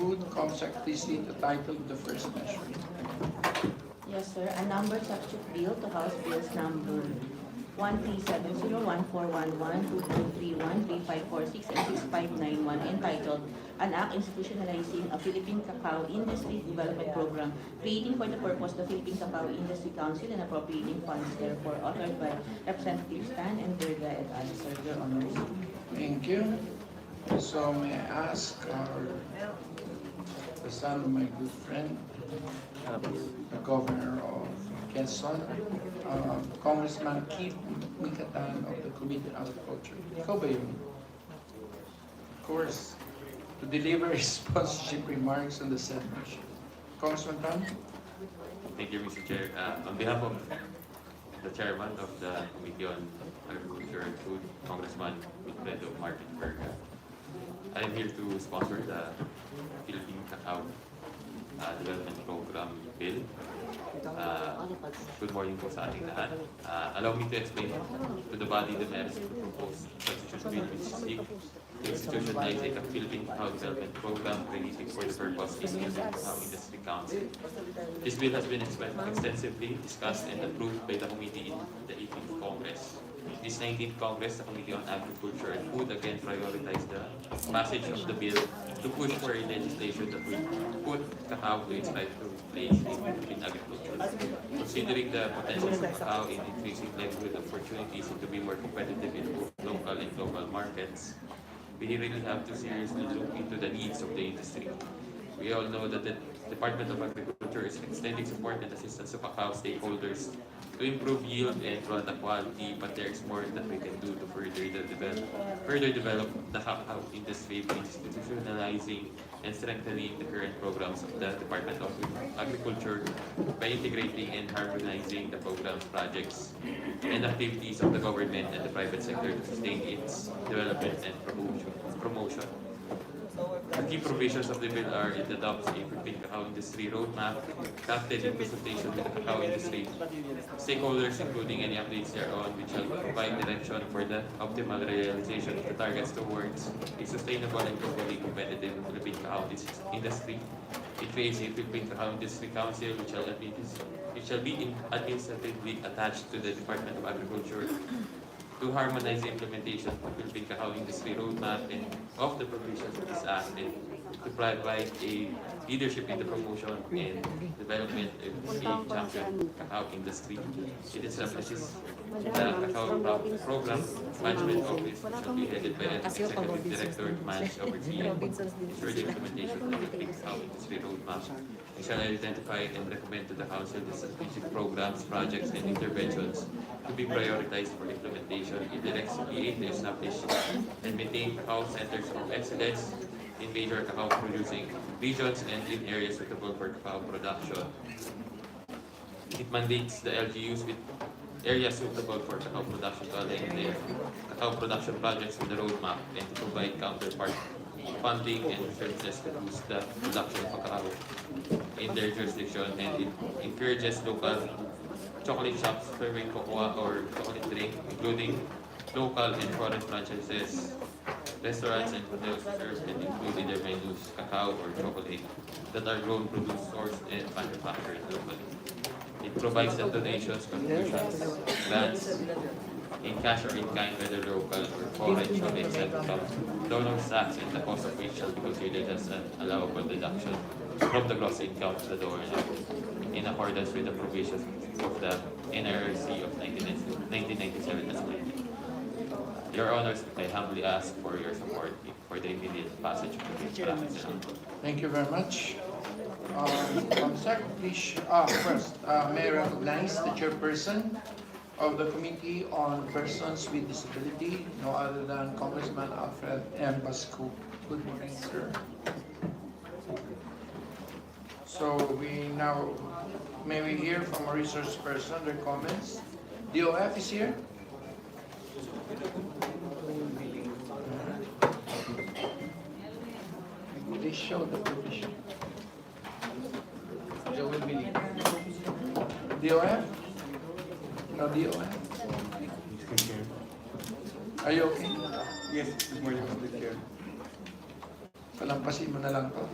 Food. Comsec, please read the title of the first measure. Yes, sir. A number substitute bill to House Bills number 1370, 1411, 2231, 3546, and 6591 entitled An Act Institutionalizing a Philippine Cacao Industry Development Program, creating for the purpose the Philippine Cacao Industry Council and appropriating funds therefore, authored by Representatives Tan and Verga et al. Sir, Your Honors. Thank you. So may I ask the son of my good friend, the governor of Quezon, Congressman Keith Mikatan of the Committee on Agriculture. Ikaw ba yun? Of course, to deliver his sponsorship remarks on the said motion. Congressman Tan? Thank you, Mr. Chair. On behalf of the chairman of the Committee on Agriculture and Food, Congressman Wilfredo Martin Verga, I am here to sponsor the Philippine Cacao Development Program Bill. Good morning po sa ating lahat. Allow me to explain to the body the merits of the proposed constitution bill, which seeks to institutionalize a Philippine Cacao Development Program created for the purpose of the Cacao Industry Council. This bill has been extensively discussed and approved by the committee in the 18th Congress. This 19th Congress, the Committee on Agriculture and Food again prioritized the passage of the bill to push for a legislation that will put cacao to its rightful place in Philippine agriculture. Considering the potential of cacao in increasing livelihood opportunities and to be more competitive in both local and global markets, we really have to seriously look into the needs of the industry. We all know that the Department of Agriculture is extending support and assistance to cacao stakeholders to improve yield and product quality, but there is more that we can do to further develop the cacao industry by institutionalizing and strengthening the current programs of the Department of Agriculture by integrating and harmonizing the programs, projects, and activities of the government and the private sector to sustain its development and promotion. The key provisions of the bill are it adopts a Philippine cacao industry roadmap crafted in consultation with the cacao industry stakeholders, including any updates thereon, which shall provide direction for the optimal realization of the targets towards a sustainable and globally competitive Philippine cacao industry. It creates a Philippine Cacao Industry Council, which shall be administratively attached to the Department of Agriculture to harmonize the implementation of the Philippine Cacao Industry Roadmap and of the provisions of this act and to provide a leadership in the promotion and development of the champion cacao industry. It establishes the Cacao Program Management Office, which shall be headed by an executive director to manage, oversee, and ensure the implementation of the Philippine Cacao Industry Roadmap. We shall identify and recommend to the Council the strategic programs, projects, and interventions to be prioritized for implementation. It directs CPA to establish and maintain cacao centers of excellence in major cacao producing regions and in areas suitable for cacao production. It mandates the LGUs with areas suitable for cacao production to align their cacao production projects with the roadmap and to provide counterpart funding and services to boost the production of cacao in their jurisdiction, and it encourages local chocolate shops serving cocoa or chocolate drink, including local and foreign franchises, restaurants and hotels to serve and include in their menus cacao or chocolate that are grown, produced, sourced, and manufactured locally. It provides the donations, contributions, grants in cash or in kind, whether local or foreign, shall be exempt from donors' tax, and the cost of which shall be considered as an allowable deduction from the gross income of the donor in accordance with the provisions of the NRC of 1997 as amended. Your Honors, I humbly ask for your support for the immediate passage of the bill. Thank you very much. Comsec, please, first, may I recognize the chairperson of the Committee on Persons with Disability, no other than Congressman Alfred M. Basco. Good morning, sir. So may we hear from a resource person their comments? DOF is here? They show the provision. DOF? No DOF? Are you okay? Yes, good morning, Mr. Chair. Palampasin mo na lang to.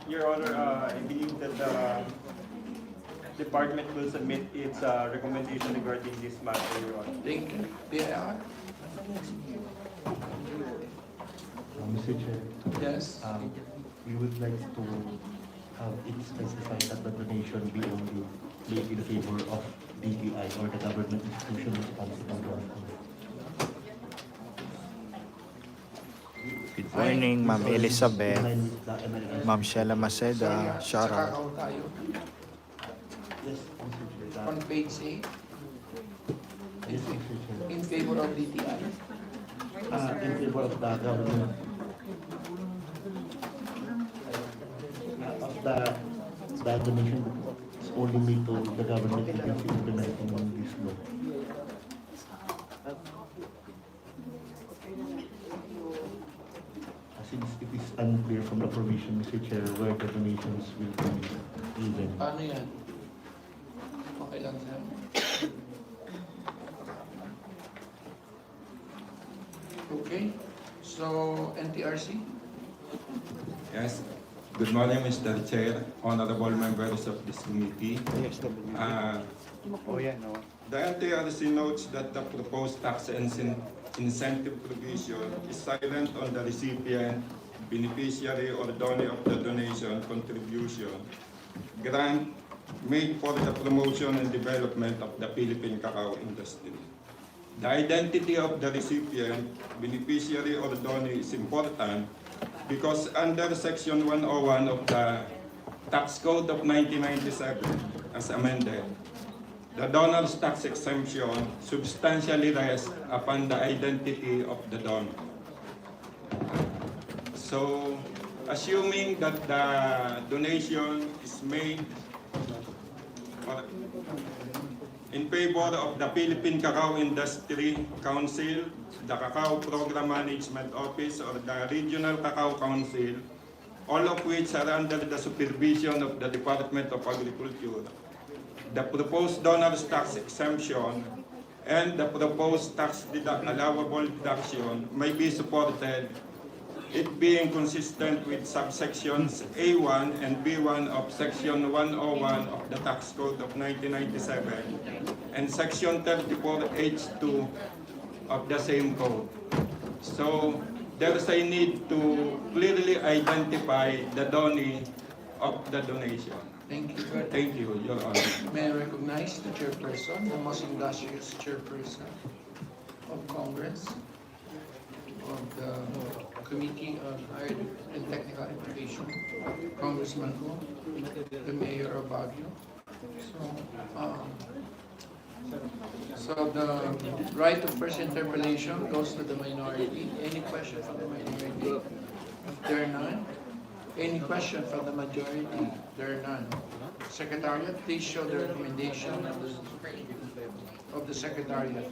Your Honor, I believe that the department will submit its recommendation regarding this matter, Your Honor. Thank you. BIR? Mr. Chair, Yes. we would like to have it specified that the donation be only made in favor of DTI or the government institution responsible for it. Good morning, Ma'am In Elizabeth, line with the MLS. Ma'am Sheila Maceda, Sa shout out. kakao tayo. Yes, Mr. Chair. On page 8, Yes, Mr. Chair. in favor of DTI. In favor of the government. Of the donation is only made to the government agency implementing this law. Since it is unclear from the provision, Mr. Chair, where the donations will be given. Paano yan? Okay lang sir. Okay, so NTRC? Yes. Good morning, Mr. Chair, honorable members of this committee. The NTRC notes that the proposed tax incentive provision is silent on the recipient, beneficiary, or donor of the donation contribution grant made for the promotion and development of the Philippine cacao industry. The identity of the recipient, beneficiary, or donor is important because under Section 101 of the Tax Code of 1997, as amended, the donor's tax exemption substantially rests upon the identity of the donor. So, assuming that the donation is made in favor of the Philippine Cacao Industry Council, the Cacao Program Management Office, or the Regional Cacao Council, all of which are under the supervision of the Department of Agriculture, the proposed donor's tax exemption and the proposed tax allowable deduction may be supported, it being consistent with subsections A1 and B1 of Section 101 of the Tax Code of 1997 and Section 34H2 of the same code. So there is a need to clearly identify the donee of the donation. Thank you very much. Thank you, Your Honor. May I recognize the chairperson, the most industrious chairperson of Congress, of the Committee on Higher and Technical Education, Congressman Ho, the Mayor of Baguio. So the right of first interpellation goes to the minority. Any question from the minority? If there are none, any question from the majority? There are none. Secretariat, please show the recommendation of the Secretariat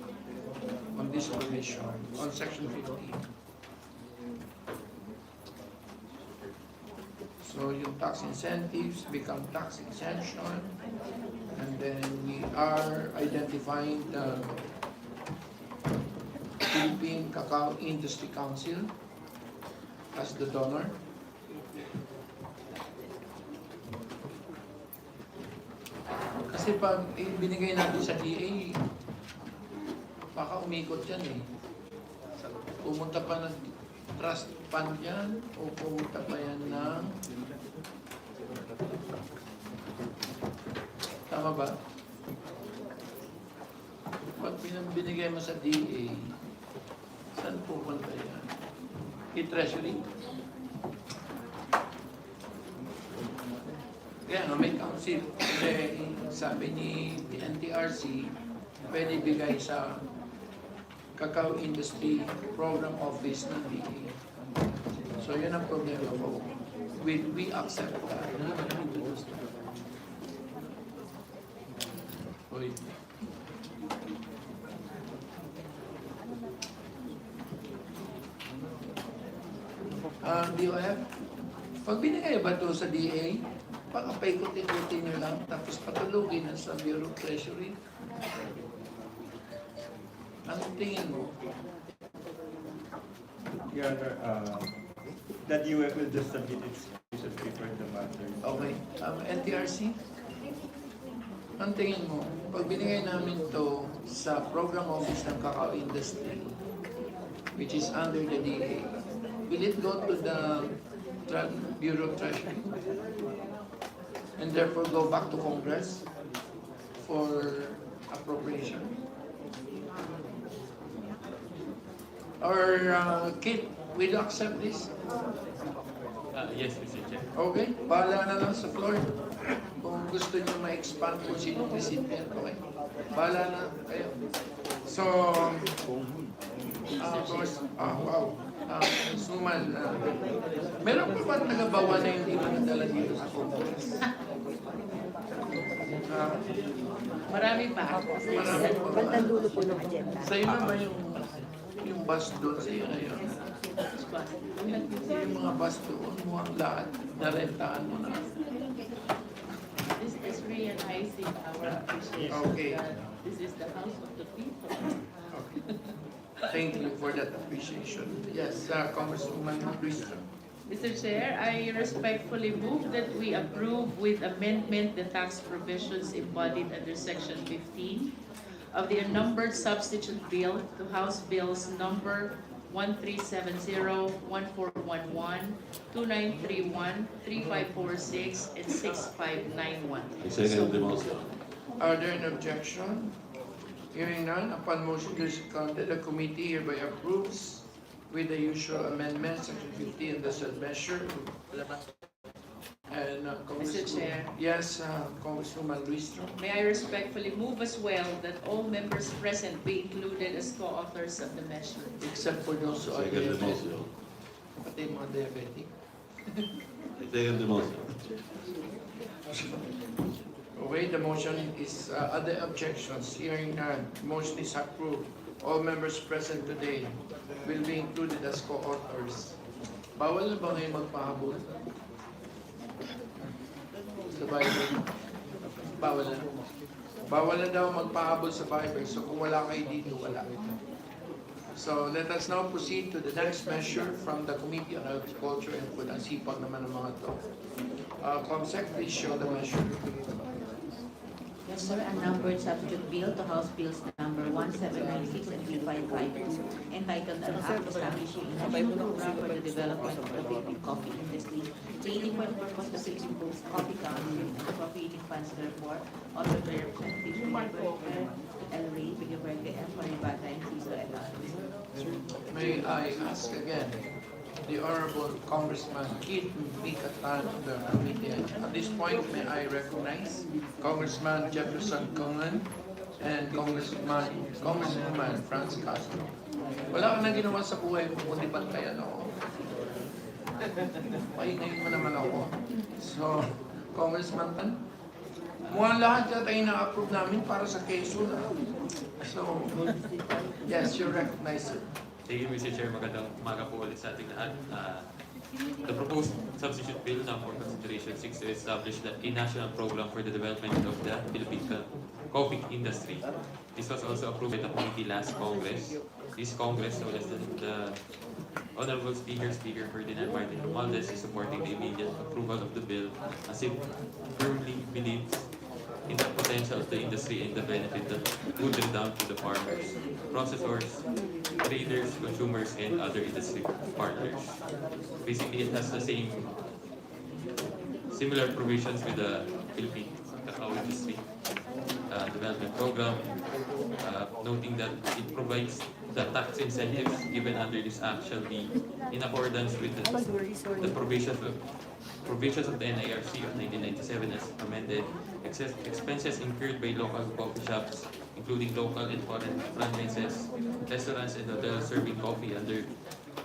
on this provision, on Section 15. So yung tax incentives become tax exemption, and then we are identifying the Philippine Cacao Industry Council as the donor. Kasi pag binigay natin sa DA, baka umikot yan eh. Pumunta pa ng trust fund yan, o pumunta pa yan ng... Tama ba? Pag binigay mo sa DA, saan pupunta yan? I-treasury? Kaya nga may council. Kasi sabi ni NTRC, pwede bigay sa Cacao Industry Program Office ng DA. So yun ang problema ko. We accept that. Uy. DOF, pag binigay ba ito sa DA, baka paikot-ikutin nyo lang, tapos patulugin na sa Bureau of Treasury. Anong tingin mo? Your Honor, that UF will just submit its position paper in the matter. Okay. NTRC? Ang tingin mo, pag binigay namin to sa program office ng Cacao Industry, which is under the DA, will it go to the Bureau of Treasury? And therefore go back to Congress for appropriation? Or, Kit, will you accept this? Yes, Mr. Chair. Okay, bahala na lang sa floor. Kung gusto nyo ma-expand kung sinong recipient, okay. Bahala na kayo. So, wow. Suman, meron pa ba nagabawa na yung iba na dala dito sa Congress? Marami pa. Marami pa ba? Bandang dulo po ng agenda. Sa'yo naman yung bus doon sa'yo ngayon. Yung mga bus doon, mukhang lahat, narentaan mo na. This is realizing our appreciation Okay. that this is the house of the people. Thank you for that appreciation. Yes, Congresswoman Luis. Mr. Chair, I respectfully move that we approve with amendment the tax provisions embodied under Section 15 of the unnumbered substitute bill to House Bills number 1370, 1411, 2931, 3546, and 6591. Second the motion. Are there an objection? Hearing none, upon motion to seconded, the committee hereby approves with the usual amendments, Section 50 in the said measure. And Mr. Chair. Yes, Congresswoman Luis. May I respectfully move as well that all members present be included as co-authors of the measure. Except for those who are Second the diabetic. motion. Pati yung mga diabetic. Second the motion. Okay, the motion is, other objections, hearing none, motion is approved. All members present today will be included as co-authors. Bawal na ba ngayon magpahabol? Sa Bible? Bawal na. Bawal na daw magpahabol sa Bible, so kung wala kayo dito, wala. So let us now proceed to the next measure from the Committee on Agriculture and Food. Ang sipag naman ng mga to. Comsec, please show the measure. Yes, sir, a numbered substitute bill to House Bills number 1796 and 3552, entitled an act establishing a national program for the development of the Philippine coffee industry, creating for the purpose the Philippine Coffee Council and appropriating funds therefore, also by Representative Filiberto El Rey, Filiberto F. Maribata, and Ciso et al. May I ask again, the Honorable Congressman Keith Bicatan of the committee. At this point, may I recognize Congressman Jefferson Congan and Congresswoman Franz Castro. Wala ka na ginawa sa buhay mo, kundi bantayan ako. Pahingayin mo naman ako. So, Congressman Tan, mukhang lahat yata yung na-approve namin para sa Quezon. So, yes, you're recognized, sir. Thank you, Mr. Chair. Magandang umaga po ulit sa ating lahat. The proposed substitute bill now for consideration 6 to establish a national program for the development of the Philippine coffee industry. This was also approved by the committee last Congress. This Congress, so the Honorable Speaker Ferdinand Martin Romualdez is supporting the immediate approval of the bill as it firmly believes in the potential of the industry and the benefit that would redound to the farmers, processors, traders, consumers, and other industry partners. Basically, it has the similar provisions with the Philippine cacao industry development program, noting that it provides the tax incentives given under this act shall be in accordance with the provisions of the NIRC of 1997 as amended. Expenses incurred by local coffee shops, including local and foreign franchises, restaurants, and hotels serving coffee under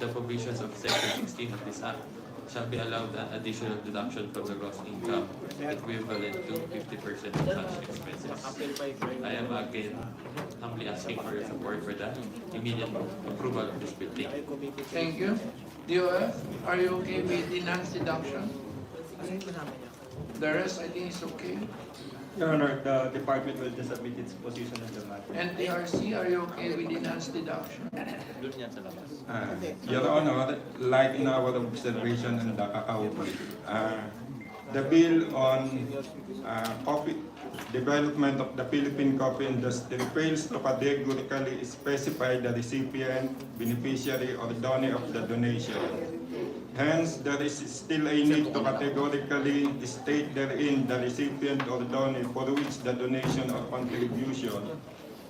the provisions of Section 16 of this Act, shall be allowed an additional deduction from the gross income equivalent to 50% of such expenses. I am again humbly asking for your support for the immediate approval of this bill. Thank you. DOF, are you okay with enhanced deduction? The rest, I think, is okay. Your Honor, the department will just submit its position on the matter. NTRC, are you okay with enhanced deduction? Your Honor, like in our observation in the cacao bill, the bill on coffee development of the Philippine coffee industry fails to categorically specify the recipient, beneficiary, or donor of the donation. Hence, there is still a need to categorically state therein the recipient or donor for which the donation or contribution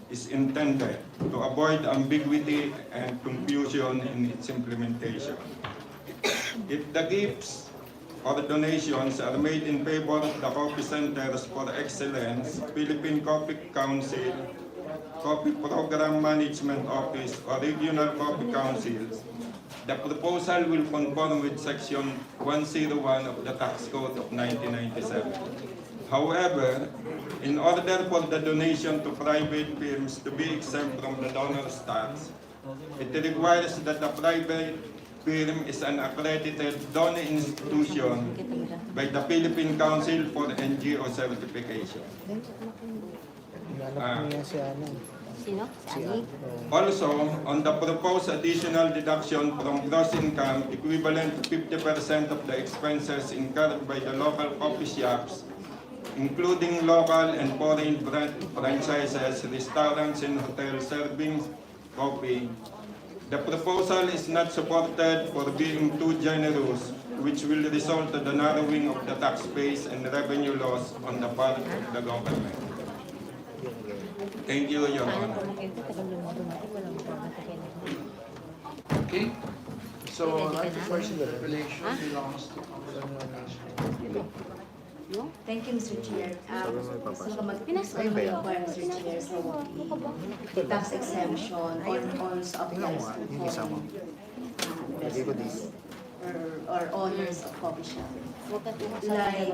is intended to avoid ambiguity and confusion in its implementation. If the gifts or donations are made in favor of the Coffee Centers for Excellence, Philippine Coffee Council, Coffee Program Management Office, or Regional Coffee Councils, the proposal will conform with Section 101 of the Tax Code of 1997. However, in order for the donation to private firms to be exempt from the donor's tax, it requires that the private firm is an accredited donor institution by the Philippine Council for NGO Certification. Sino? Si Ani? Also, on the proposed additional deduction from gross income equivalent to 50% of the expenses incurred by the local coffee shops, including local and foreign franchises, restaurants, and hotels serving coffee, the proposal is not supported for being too generous, which will result in the narrowing of the tax base and revenue loss on the part of the government. Thank you, Your Honor. Okay? So, right of first interpolation belongs to Congressman Nation. Thank you, Mr. Chair. Gusto ko mag-inquire, Mr. Chair, sa the tax exemption on all suppliers to investors or owners of coffee shop. Like,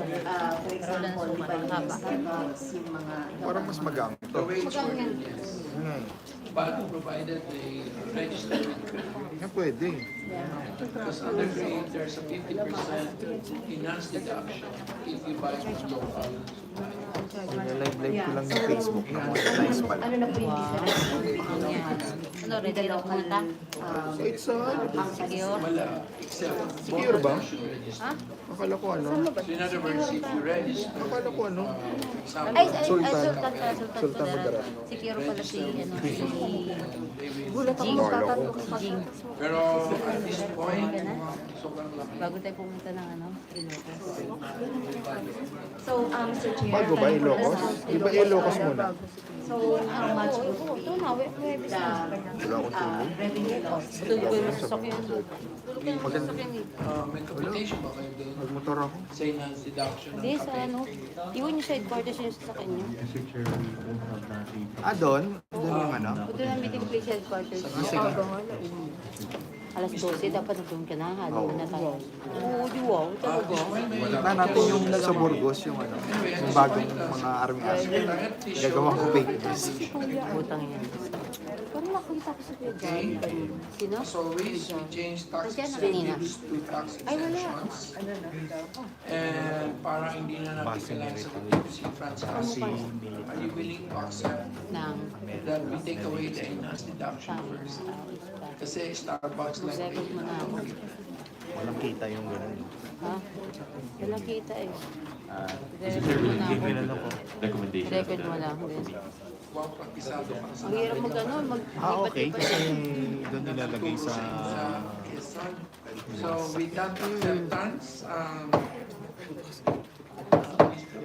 for example, di ba yung Starbucks, yung mga... Parang mas magang. The way it's worded, yes. But provided they register with credit. Pwede. Because under grade, there's a 50% enhanced deduction if you buy from local. Live ko lang yung Facebook na monetize pala. Ano na po yung difference Ano, ready na pumunta? So it's Secure? Wala, except Secure ba? both should register. akala ko ano. So in other words, if you register, Akala ko ano. Ay, example, Sultan Sultan Kudarat. Secure pala si, ano, si they will- Jing. Akala ko. Si Jing. Pero at this point, sobrang laki. Bago tayo pumunta ng, ano, Ilocos. So, Mr. Chair, Bago ba Ilocos? Di ba Ilocos muna? so how much would be Ito na, webis na. Wala akong tulog. revenue loss? Tulog ko yung masasakyan. Tulog ko yung masasakyan eh. May computation ba kayo doon? Nagmotor ako. Sa enhanced deduction ng Hindi, sa kape? ano. Iwan niyo sa headquarters yung sasakyan niyo. Mr. Chair, we don't have nothing. Doon? Doon yung ano? Punta na meeting place sa headquarters. Sige. Alas 12, dapat nagdoon ka na. Halo na tayo. Oo, di wow. Talaga. Na natin yung sa Burgos, yung ano, yung bagong mga army aspect. Gagawa ko fake news. Butang yan. Parang nakita ko sa Okay. Sino? As always, we change tax Nandiyan na kanina. incentives to tax Ay, wala. exemptions. And para hindi na natin kailangan sagutin si Francis, are you willing to accept Nang that we take away the enhanced deduction first? Kasi Starbucks like record mo na ako. Walang kita yung gano'n. Ha? Walang kita eh. Mr. Chair, will give me Record the recommendation. Record mo lang. wow, praktisado pa sa Ang hirap mag ano, Okay. mag-ipat-ipat. Kasi doon nilalagay sa... Quezon. So with that acceptance,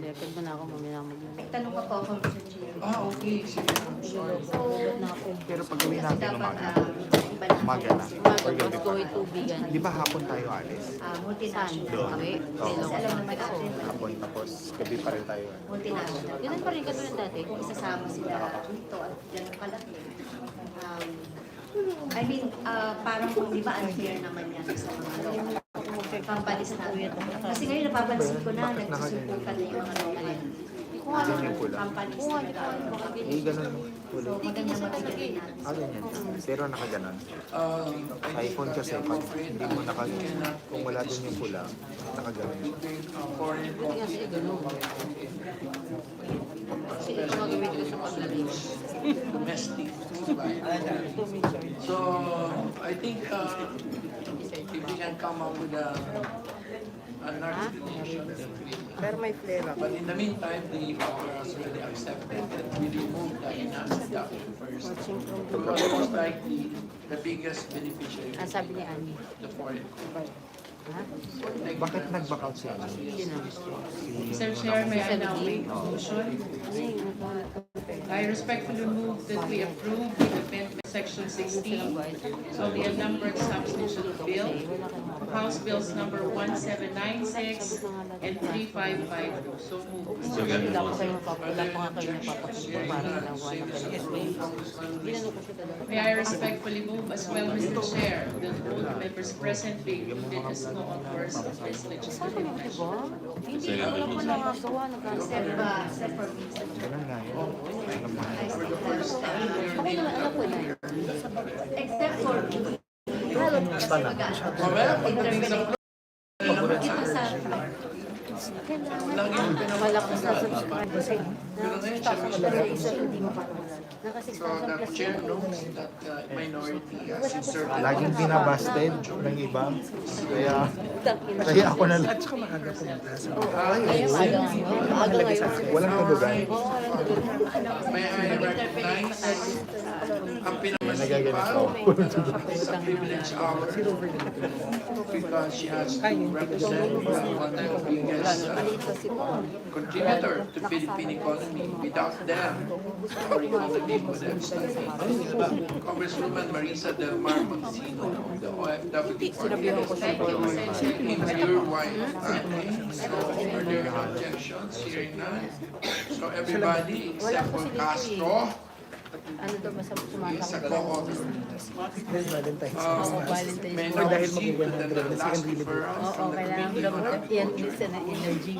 Record mo na ako, mamaya mag May tanong ka po ako, Mr. Chair. okay, sige, I'm sorry. So, Pero pag gawin kasi natin dapat umaga, iba na umaga na. Umaga, mas gawin tubigan. Di ba hapon tayo alis? multinational. Doon. Kami? Oo. Kasi alam naman natin, Hapon tapos gabi pa rin tayo. multinational. Ganun pa rin katulad dati. Kung isasama sila dito at gano'n kalaki. I mean, parang kung di ba unfair naman yan sa mga local companies natin. Kasi ngayon napapansin ko na, nagsusupukan na yung mga local Ganyan pula. companies na nag-aaral. Eh, ganun pula. Maganda matigilin natin. Ganyan. Pero nakaganon. I iPhone think kasi, I'm pag afraid hindi mo I nakaganon, cannot kung wala din yung pula, nakaganon. foreign companies, domestic. So I think if we can come up with an argumentation, Pero may flavor. but in the meantime, the power has already accepted that we remove the enhanced deduction first. Because most likely, the biggest beneficiary Ang sabi ni Annie. the foreign. Bakit nag-back out siya? Mr. Chair, may I now make a motion? I respectfully move that we approve the amendment section 16 of the unnumbered substitute bill, House Bills number 1796 and 3552. So moved. Second the motion. May I respectfully move as well, Mr. Chair, that all the members present be included as co-authors of this legislative measure. Second the motion. Except for me. Ganun nga yun. For the first time, we are Except for me. Mamaya, pagdating sa Ito sa lang yung Malakas na subscribe kasi Pero ngayon, so the chair knows that minority has inserted. Laging binabasted ng iba. Kaya ako na lang. Walang kadugan. May I recognize ang pinamaskipan sa privilege hour because she has to represent one of the biggest contributor to Philippine economy. Without them, our economy would have stagnated. Congresswoman Marisa Del Mar Montesino of the OFW in your wife. So are there objections? Hearing none. So everybody except for Castro ano daw masama is a sumatang co-author. May now proceed to the last referrals Oo, from the kailangan committee on dapat yan listen na energy.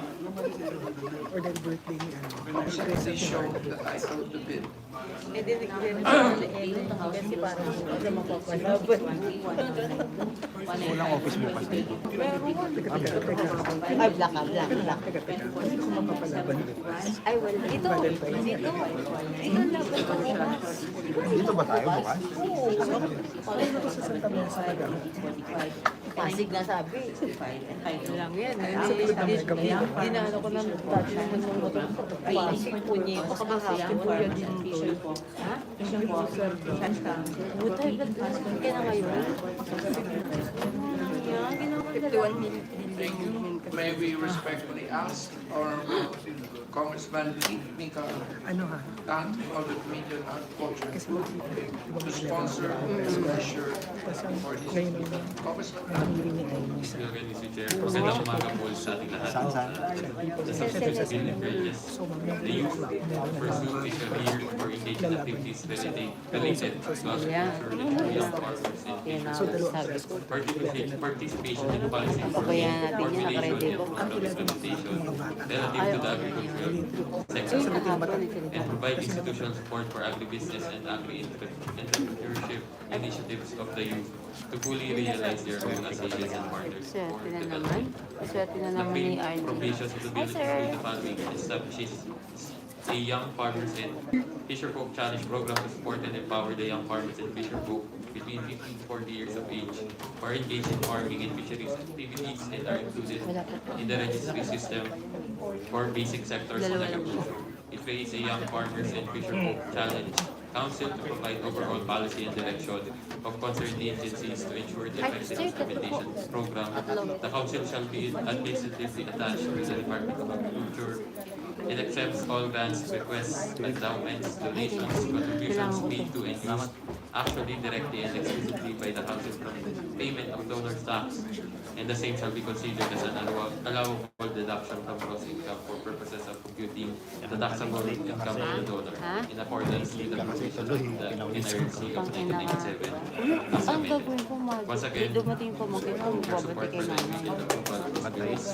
They show the title of the bill. Eh, din kasi parang hindi mapapalaban. Walang office mo kasi. Ay, black. Ay, wala. Dito. Dito ba tayo bukas? Pasig na sabi. Lang yan. Dinano ko ng dati naman ng motor ko. Pasig po niya. Pakakahapin po yun din. Ha? Butay, kaya na ngayon. Thank you. May we respectfully ask our Congressman Keith Mika Tan of the Committee on Agriculture to sponsor this measure for this bill. Congressman. Again, Mr. Chair, magandang umaga po sa ating lahat. The substitute bill encourages the youth to pursue a career or engage in activities related to agriculture and young farmers Yan and ang sabi ko. participation in policies, Pabayaan natin yan, formulation, nakaredy ko. and implementation relative to the agricultural sector, and provide institutional support for agribusiness and agri-entrepreneurship initiatives of the youth to fully realize their role as agents and partners for Swerte na naman. development. Swerte na The naman main ni Arnie. provisions of the bill include the following: establishes a young farmers and fisher folk challenge program to support and empower the young farmers and fisher folk between 15 to 40 years of age who are engaged in farming and fisheries activities and are included in the registry system for basic sectors of agriculture. It creates a young farmers and fisher folk challenge council to provide overall policy and direction of concerned agencies to ensure the effective implementation of this program. The council shall be administratively attached to the Department of Agriculture and accepts all grants, requests, endowments, donations, contributions made to and used actually directly and exclusively by the council from payment of donors' tax, and the same shall be considered as an allowable deduction from gross income for purposes of computing the taxable income of the donor in accordance with the provisions of the NIRC of 1997 as Ang amended. gagawin ko, Once again, dumating yung pamangkin ko, your babati support kay for the nanay. immediate approval of this bill is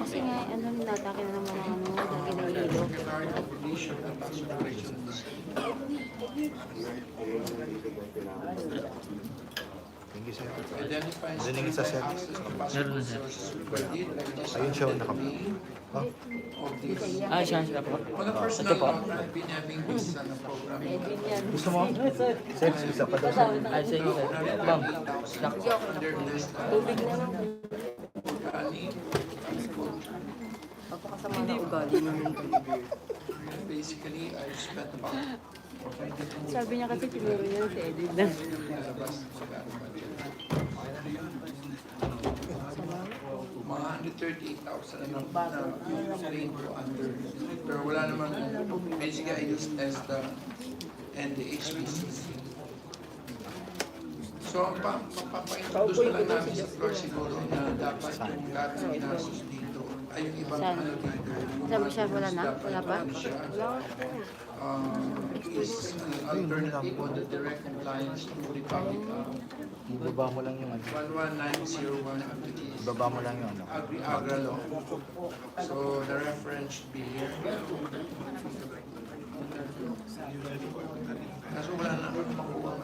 Kasi nga, natake na naman ang dahil ng ilog. regarding abolition of tax regulations. Thank you, sir. Identifies Rinig sa sir. access to possible sources for deed like this. Ayun siya, nakapag. Oh, Of this. Siya po. On a personal note, I've been having this program. gusto mo? Sir, isa pa daw. Sige, sir. Ma'am. Tubig na lang. Pagkakasama na ugali mo. Basically, I spent about Sabi niya kasi tinuro niya si Edwin lang. mga 138,000 na claim ko under. Pero wala naman, basically I just test and the HPCC. So, ang papaintroduce na lang namin sa floor siguro na dapat yung lahat ng ginastos dito ay yung ibang ano dito. Sabi siya, wala na? Wala pa? Is an alternative on the direct compliance to Republic Ibaba mo lang yung ano. 11901 application. Ibaba mo lang yung ano. Agri-agra law. So the reference should be here. Kaso wala na akong makuha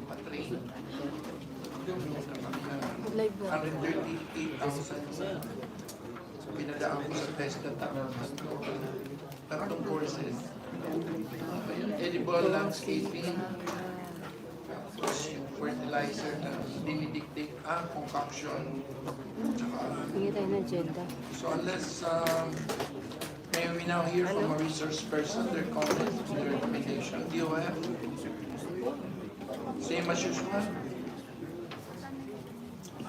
pa-train. 138,000. So pinadaan ko sa test na tatlong courses. Edible landscaping, tapos yung fertilizer na dinidictate concoction, tsaka Hingi tayo ng agenda. so unless may we now hear from a resource person, their comments, their recommendation, DOF? Same as usual?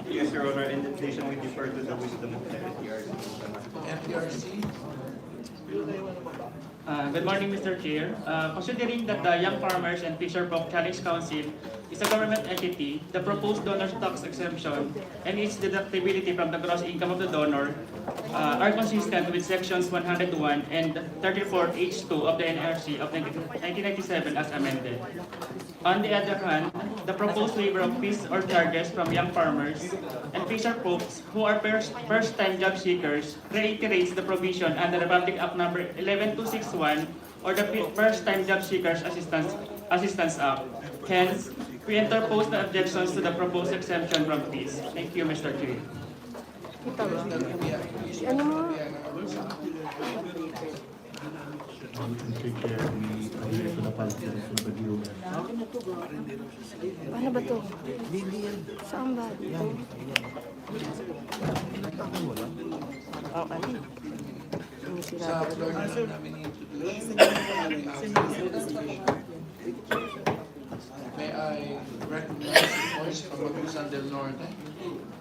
Yes, Your Honor, in addition, we defer to the wisdom of the FTRC. FDRC? Good morning, Mr. Chair. Considering that the Young Farmers and Fisher Folk Challenge Council is a government entity, the proposed donor's tax exemption and its deductibility from the gross income of the donor are consistent with sections 101 and 34H2 of the NRC of 1997 as amended. On the other hand, the proposed waiver of fees or charges from young farmers and fisher folks who are first-time job seekers reiterates the provision under Republic Act number 11261 or the First-Time Job Seekers Assistance Act. Hence, we interpose the objections to the proposed exemption from fees. Thank you, Mr. Chair. Ano mo? Mr. Chair, we adhere to the policies of the DOF. Paano ba to? Saan ba? Ito? Okay. Sa floor na lang namin i-introduce. May I recognize the voice from Agusan del Norte,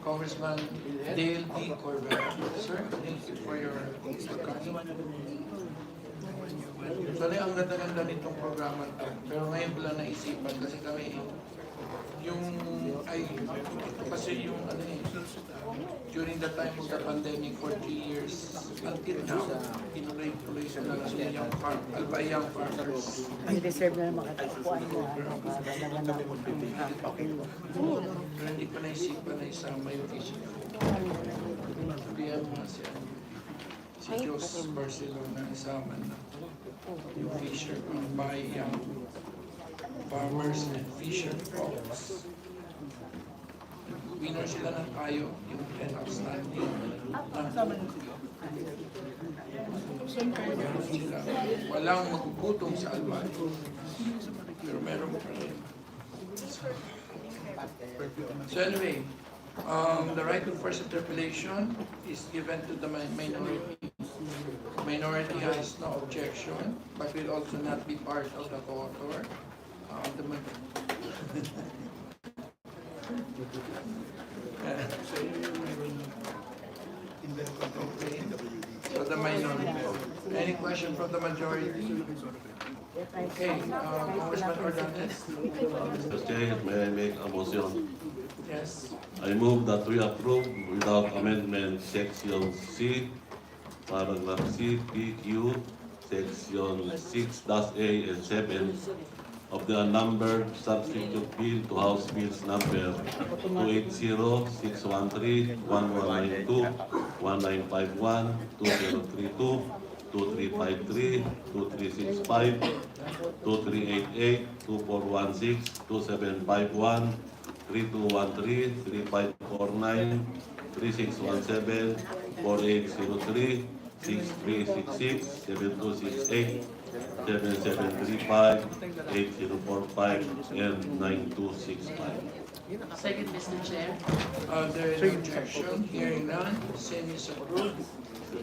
Congressman Dale D. Corbera. Sir, thank you for your coming. Actually, ang ganda-ganda nitong programa to. Pero ngayon ko lang naisipan kasi kami yung ito kasi yung ano during the time of the pandemic for 3 years until now, tinuloy-tuloy sila ng young farmers. Deserve na naman katapuan mo. Pero hindi ko naisipan na isama yung fishing. Sabihan mo na si Jos Barcelona isama na yung fisher by young farmers and fisher folks. Winner sila ng tayo, yung 10 outstanding. Walang magugutong sa Albay. Pero meron pa rin. So anyway, the right to first interpellation is given to the minority. Minority has no objection, but will also not be part of the co-author. So the minority. Any question from the majority? Okay, Congressman Ordones? Mr. Chair, may I make a motion? Yes. I move that we approve without amendment Section C, Paragraph C, PQ, Section 6-A and 7 of the unnumbered substitute bill to House Bills number 280, 613, 1192, 1951, 2032, 2353, 2365, 2388, 2416, 2751, 3213, 3549, 3617, 4803, 6366, 7268, 7735, 8045, and 9265. Second, Mr. Chair. Are there any objection? Hearing none, same is approved.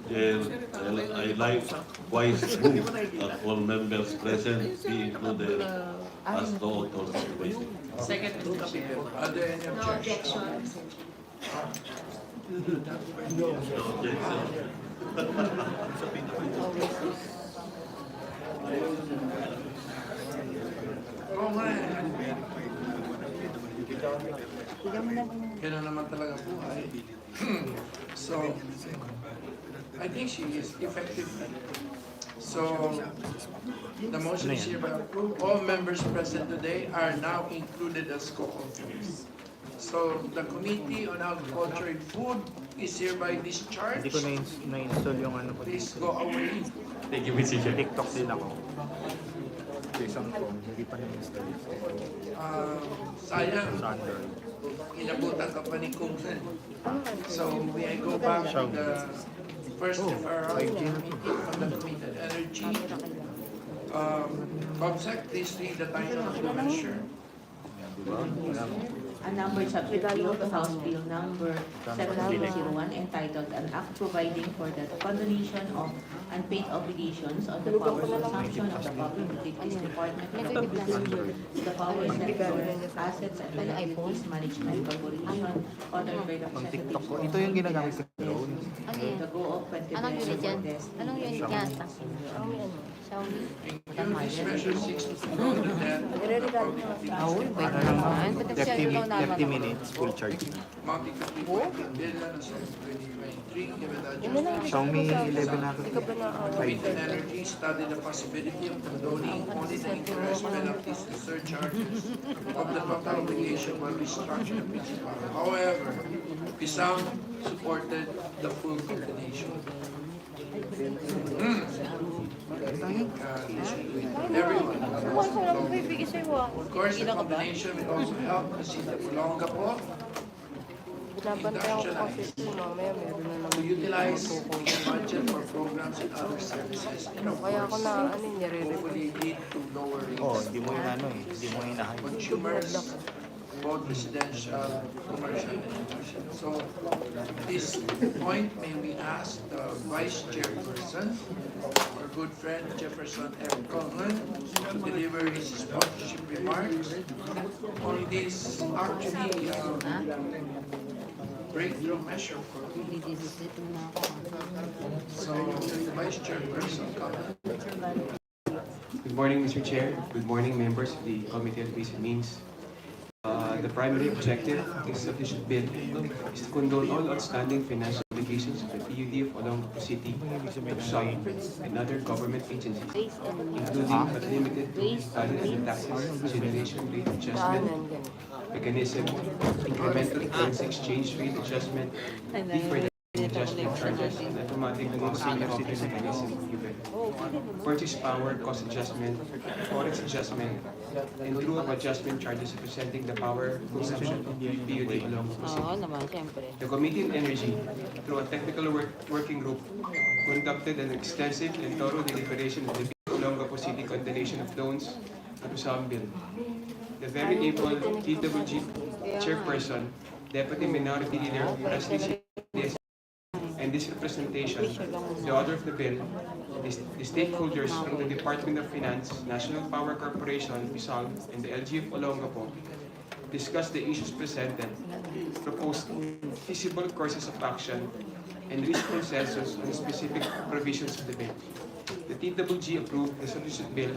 Chair, I likewise move that all members present be included as the authors of the question. Second, Mr. Chair. Are there any No objection? objection. No objection. Oo nga eh. Ganun naman talaga buhay. So, I think she is effective. So, the motion is hereby approved. All members present today are now included as co-authors. So, the Committee on Agriculture and Food is hereby discharged. Hindi ko na-install yung ano ko. Please go away. Thank you, Mr. Chair. TikTok din ako. Isang phone, hindi pa na-install. Sayang, Sa Android. inabutan ka pa ni Kungsan. So, may I go back to the first referral meeting on the Committee on Energy. Comsec, please read the title of the measure. A number subject bill to House Bill number 7001 entitled An Act Providing for the Condonation of Unpaid Obligations on the Power Consumption of the Public Utilities Department of the Power Sector Assets and Liabilities Management Corporation ordered by the Ang Representative TikTok ko. Ito yung ginagamit ko doon. The go of 20 Anong unit yan? Anong unit yan? Xiaomi. Xiaomi. This measure seeks to promote the debt of the public utilities Wait naman. Ba't nagsiyayo daw naman 30 minutes full charge. amounting to 3.8 billion as of 2023, given that Xiaomi 11 na ito. Committee on Energy studied the possibility of condoning only the interest, penalties, and surcharges of the total obligation while restructuring the principal. However, PISAM supported the full condonation. Everyone. Of course, the combination will also help the city of Olongapo to utilize the budget for programs and other services. And of course, hopefully lead to lower Oh, rates hindi mo yun ano eh. Hindi mo inahay. consumers, both residential, commercial, and industrial. So, at this point, may we ask the Vice Chairperson, our good friend Jefferson F. Conlon, to deliver his sponsorship remarks on this actually breakthrough measure for me. So, Vice Chairperson Conlon. Good morning, Mr. Chair. Good morning, members of the Committee on Ways and Means. The primary objective of this bill is to condone all outstanding financial obligations of the PUD of Olongapo City, Luzon, and other government agencies, including but limited to study and taxes, generation rate adjustment, mechanism, incremental currency exchange rate adjustment, deferred adjustment charges, and automatic closing office mechanism given, purchase power cost adjustment, forex adjustment, and true-up adjustment charges representing the power consumption of PUD Olongapo City. Oo naman, siyempre. The Committee on Energy, through a technical working group, conducted an extensive and thorough deliberation of the Olongapo City condonation of loans to PISAM bill. The very able TWG chairperson, Deputy Minority Leader Presley C. and this representation, the author of the bill, the stakeholders from the Department of Finance, National Power Corporation, PISAL, and the LGU of Olongapo discussed the issues presented, proposed feasible courses of action, and reached consensus on the specific provisions of the bill. The TWG approved the solution bill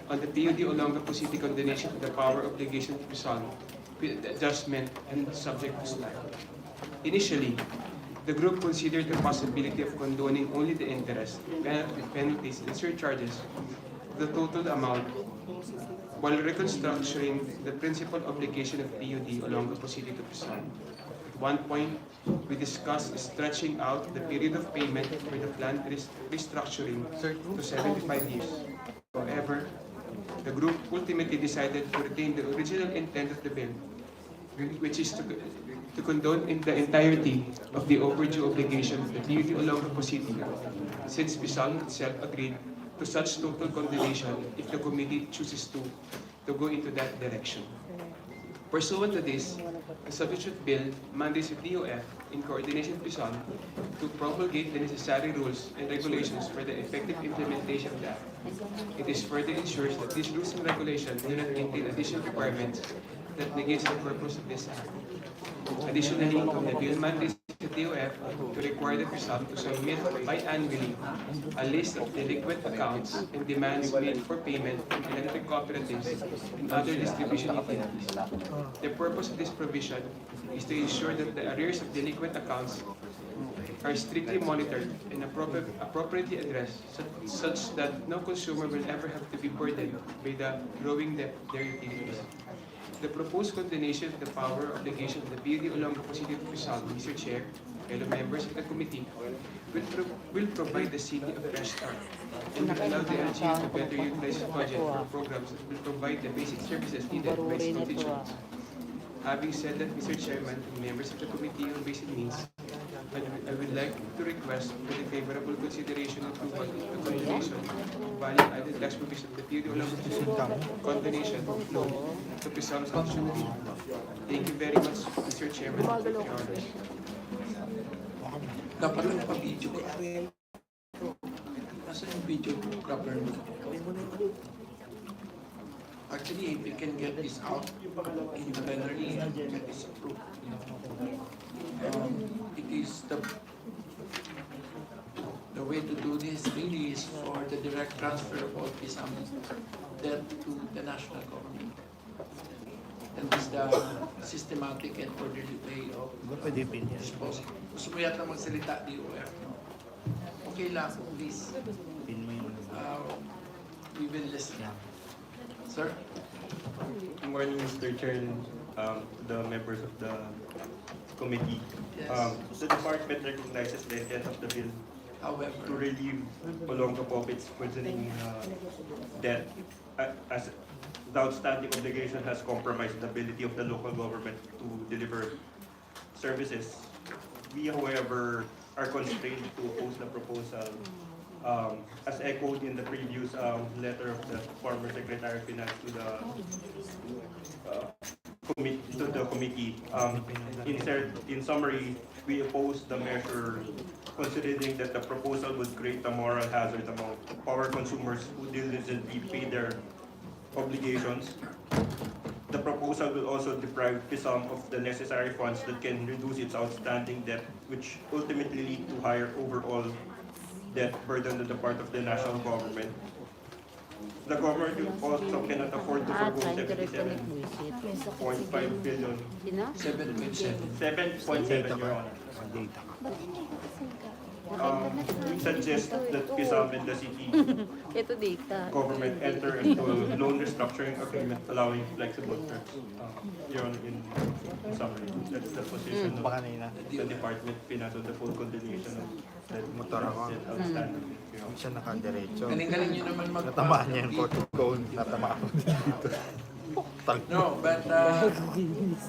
on the PUD Olongapo City condonation of the power obligation to PISAL, with adjustment and subject to slide. Initially, the group considered the possibility of condoning only the interest, penalties, and surcharges of the total amount while reconstructing the principal obligation of PUD Olongapo City to PISAL. one point we discussed is stretching out the period of payment for the planned restructuring to 75 years. However, the group ultimately decided to retain the original intent of the bill, which is to condone in the entirety of the overdue obligation of the PUD Olongapo City, since PISAL itself agreed to such total condonation if the committee chooses to go into that direction. Pursuant to this, the substitute bill mandates the DOF, in coordination with PISAL, to promulgate the necessary rules and regulations for the effective implementation of that. It is further ensures that these rules and regulations do not contain additional requirements that negates the purpose of this act. Additionally, the bill mandates the DOF to require the PISAL to submit biannually a list of delinquent accounts and demands made for payment from electric cooperatives and other distribution entities. The purpose of this provision is to ensure that the arrears of delinquent accounts are strictly monitored and appropriately addressed, such that no consumer will ever have to be burdened by the growing debt of their utilities. The proposed condonation of the power obligation of the PUD Olongapo City of PISAL, Mr. Chair, fellow members of the committee, will provide the city a fresh start and will allow the LGU to better utilize its budget for programs that will provide the basic services needed by its constituents. Having said that, Mr. Chairman and members of the Committee on Basic Needs, I would like to request for the favorable consideration and approval of the condonation value-added tax provision of the PUD Olongapo City condonation loan to PISAL Substitute Bill. Thank you very much, Mr. Chairman. Your Honors. Dapat lang pa-video ka. Nasaan yung video cover mo? Actually, if we can get this out in the plenary and get this approved, it is the way to do this really is for the direct transfer of all this debt to the national government. And this the systematic and orderly way of disposing. Gusto mo yata magsalita, DOF, no? Okay lang, please. We will listen. Sir? Good morning, Mr. Chair, and the members of the committee. Yes. The department recognizes the intent of the bill However, to relieve Olongapo of its burdening debt, as the outstanding obligation has compromised the ability of the local government to deliver services. We, however, are constrained to oppose the proposal as echoed in the previous letter of the former Secretary of Finance to the committee. In summary, we oppose the measure considering that the proposal would create a moral hazard among power consumers who diligently pay their obligations. The proposal will also deprive PISAM of the necessary funds that can reduce its outstanding debt, which ultimately lead to higher overall debt burden on the part of the national government. The government also cannot afford to forgo 77.5 billion. 7.7, Your Honor. We suggest that PISAM and the city Ito data. government enter into a loan restructuring agreement allowing flexible terms. Your Honor, in summary, that's the position of the Department of Finance on the full condonation of that Motor ako. outstanding. Your Honor. Hindi siya nakadiretso. galing-galing nyo naman Natamaan niya yung photo cone. Natamaan ko din dito. No, but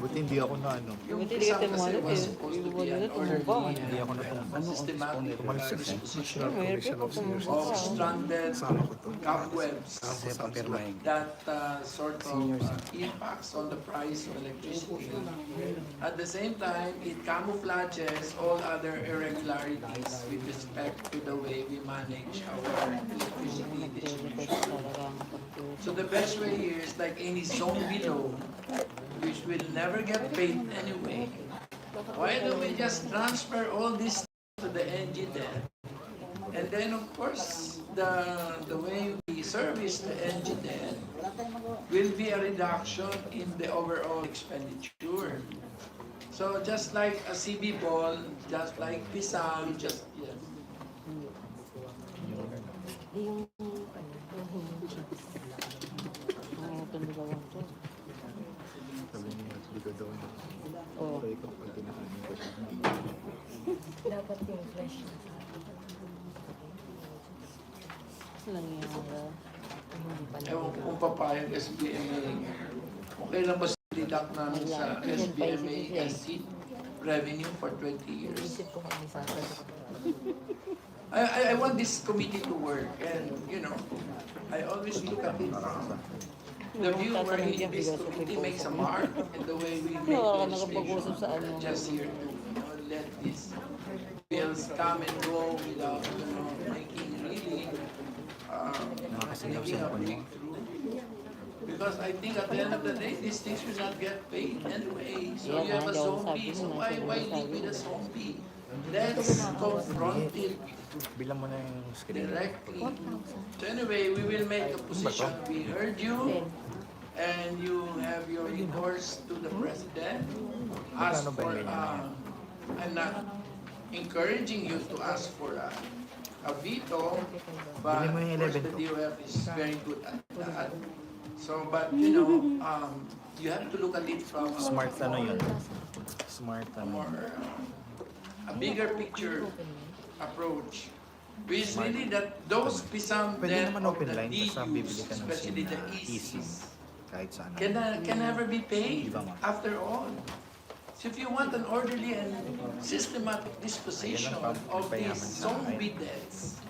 Buti hindi ako na ano. yung Buti PISAM ligatin mo kasi ulit was eh. supposed to Iwan be nyo an na tumumba. orderly Hindi ako na systematic tumalis eh. disposition Mayroon pa kung of stranded Kasama ko to. cobwebs Kasi papirmahin. that sort of impacts on the price of electricity. At the same time, it camouflages all other irregularities with respect to the way we manage our electricity distribution. So the best way here is like any zombie loan, which will never get paid anyway. Why don't we just transfer all this to the NG debt? And then, of course, the way we service the NG debt will be a reduction in the overall expenditure. So just like a CB ball, just like PISAM, just yeah. Sabi niya, hindi ko daw. Oh. Sabi ko, pag tinahan niya. dapat yung flash na sa nangyayari. Hindi pa Ewan ko kung papayag SBMA. Okay lang ba deduct namin sa SBMA SC revenue for 20 years? Isip ko kami sa I want this committee to work, and you know, I always look at it from the view wherein this committee makes a mark in the way we make legislation. Just here to let these bills come and go without making really making a breakthrough. Because I think at the end of the day, these things will not get paid anyway. So you have a zombie. So why live with a zombie? Let's confront it Bilang mo na yung screen. directly. So anyway, we will make a position. We heard you, and you have your recourse to the president. Ask for, I'm not encouraging you to ask for a veto, but of course the DOF is very good at that. So, but you know, you have to look at it from Smart ano yun? Smart ano. more, a bigger picture approach. Which is really that those pisang Pwede debt naman of open the line basta bibili DUs, ka ng especially the easy. ECs, Kahit saan. can never be paid Di ba, ma'am? after all. So if you want an orderly and systematic disposition of these zombie debts,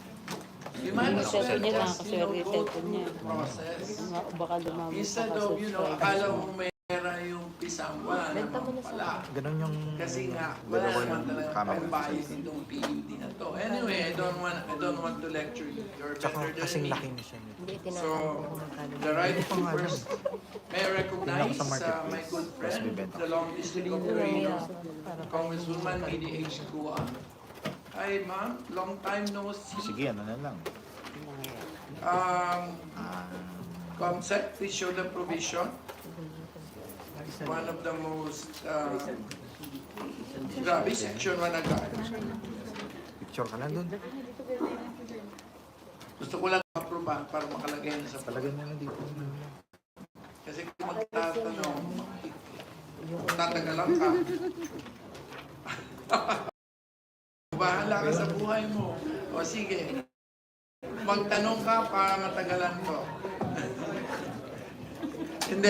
you might as well just, go through the process. Baka dumami Instead of, akala mo mayroon yung pisang, wala naman pala. Ganun yung Kasi nga, wala naman talaga pambayad itong PUD na to. Anyway, I don't want to lecture you. You're Tsaka better than kasing me. laki niya siya. So, the right to first, may I recognize sa marketplace. my good Tapos friend, bibenta. the long district operator, Congresswoman Midi H. Gua. Hi ma'am, long time no see. Sige, ano na lang. Concept, please show the provision. One of the most, grabe, section 1 agad. Picture ka lang dun. Gusto ko lang aprobahan para makalagay na sa Palagay na lang dito. Kasi kung magtatanong, tatagalan ka. Bahala ka sa buhay mo. O sige, magtanong ka para matagalan ko. Hindi,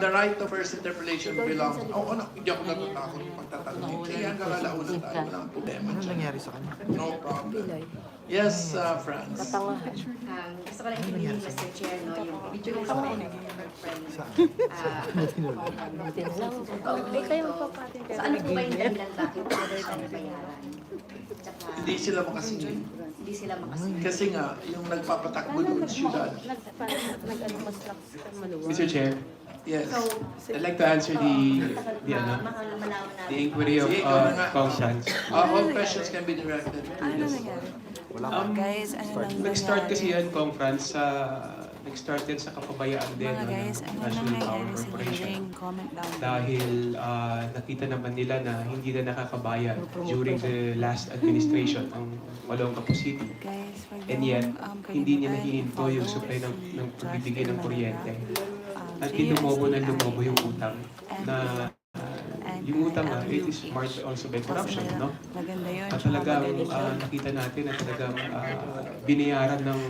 the right of first interpolation belongs. Hindi ako natatakot pagtatanong. Kaya hanggang alauna tayo, walang problema Ano dyan. nangyari sa kanya? No problem. Yes, Franz. Gusto ko lang hinihin, Mr. Chair, no, yung video ko sa her friend. So ano po ba yung dahilan bakit siya nabayaran? Tsaka, Hindi sila makasingin. hindi sila makasama. Kasi nga, yung nagpapatakbo doon sa syudad. Mr. Chair, Yes. So, I'd like to answer the inquiry of Sige, ikaw na nga. Kong Franz. All questions can be directed to this. Guys, ano lang Nag-start kasi yan, Kong Franz, nag-start yan sa kapabayaan din Mga ng guys, ano National Power nangyayari sa Corporation. hearing? Comment down below. Dahil nakita naman nila na hindi na nakakabayad during the last administration ng Olongapo City. Guys, wag And yet, yung, hindi niya kalimutan, nahihinto yung follow supply ng si pagbibigay ng Justin kuryente. Manila. At lumobo na lumobo yung utang na And yung utang nga, I it love is you. marked also by corruption, Kasi no? Maganda yun. At tsaka talagang magaling yun. nakita natin na talagang binayaran ng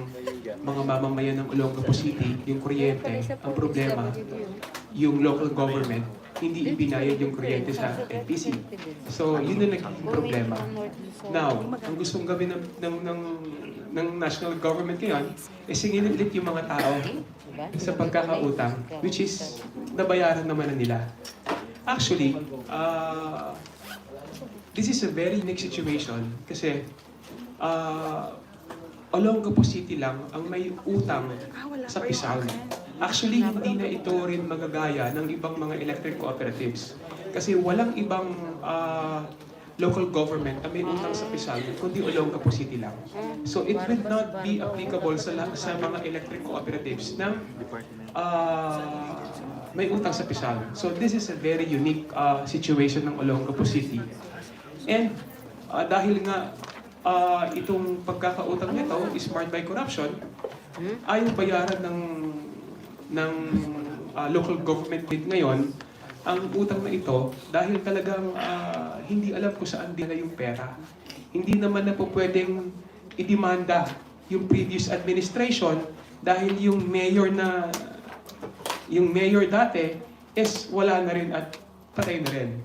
mga mamamayan ng Olongapo City yung kuryente. Ang problema, yung local government, hindi ibinayad yung kuryente sa NPC. So, yun ang naging problema. Now, ang gustong gawin ng national government ngayon, singilin ulit yung mga tao sa pagkakautang, which is nabayaran naman na nila. Actually, this is a very unique situation kasi Olongapo City lang ang may utang sa Pisang. Actually, hindi na ito rin magagaya ng ibang mga electric cooperatives kasi walang ibang local government na may utang sa Pisang kundi Olongapo City lang. So it will not be applicable sa mga electric cooperatives na may utang sa Pisang. So this is a very unique situation ng Olongapo City. And dahil nga itong pagkakautang nito is marked by corruption, ayaw bayaran ng local government ngayon ang utang na ito dahil talagang hindi alam kung saan din na yung pera. hindi naman na po pwedeng idemanda yung previous administration dahil yung mayor dati is wala na rin at patay na rin.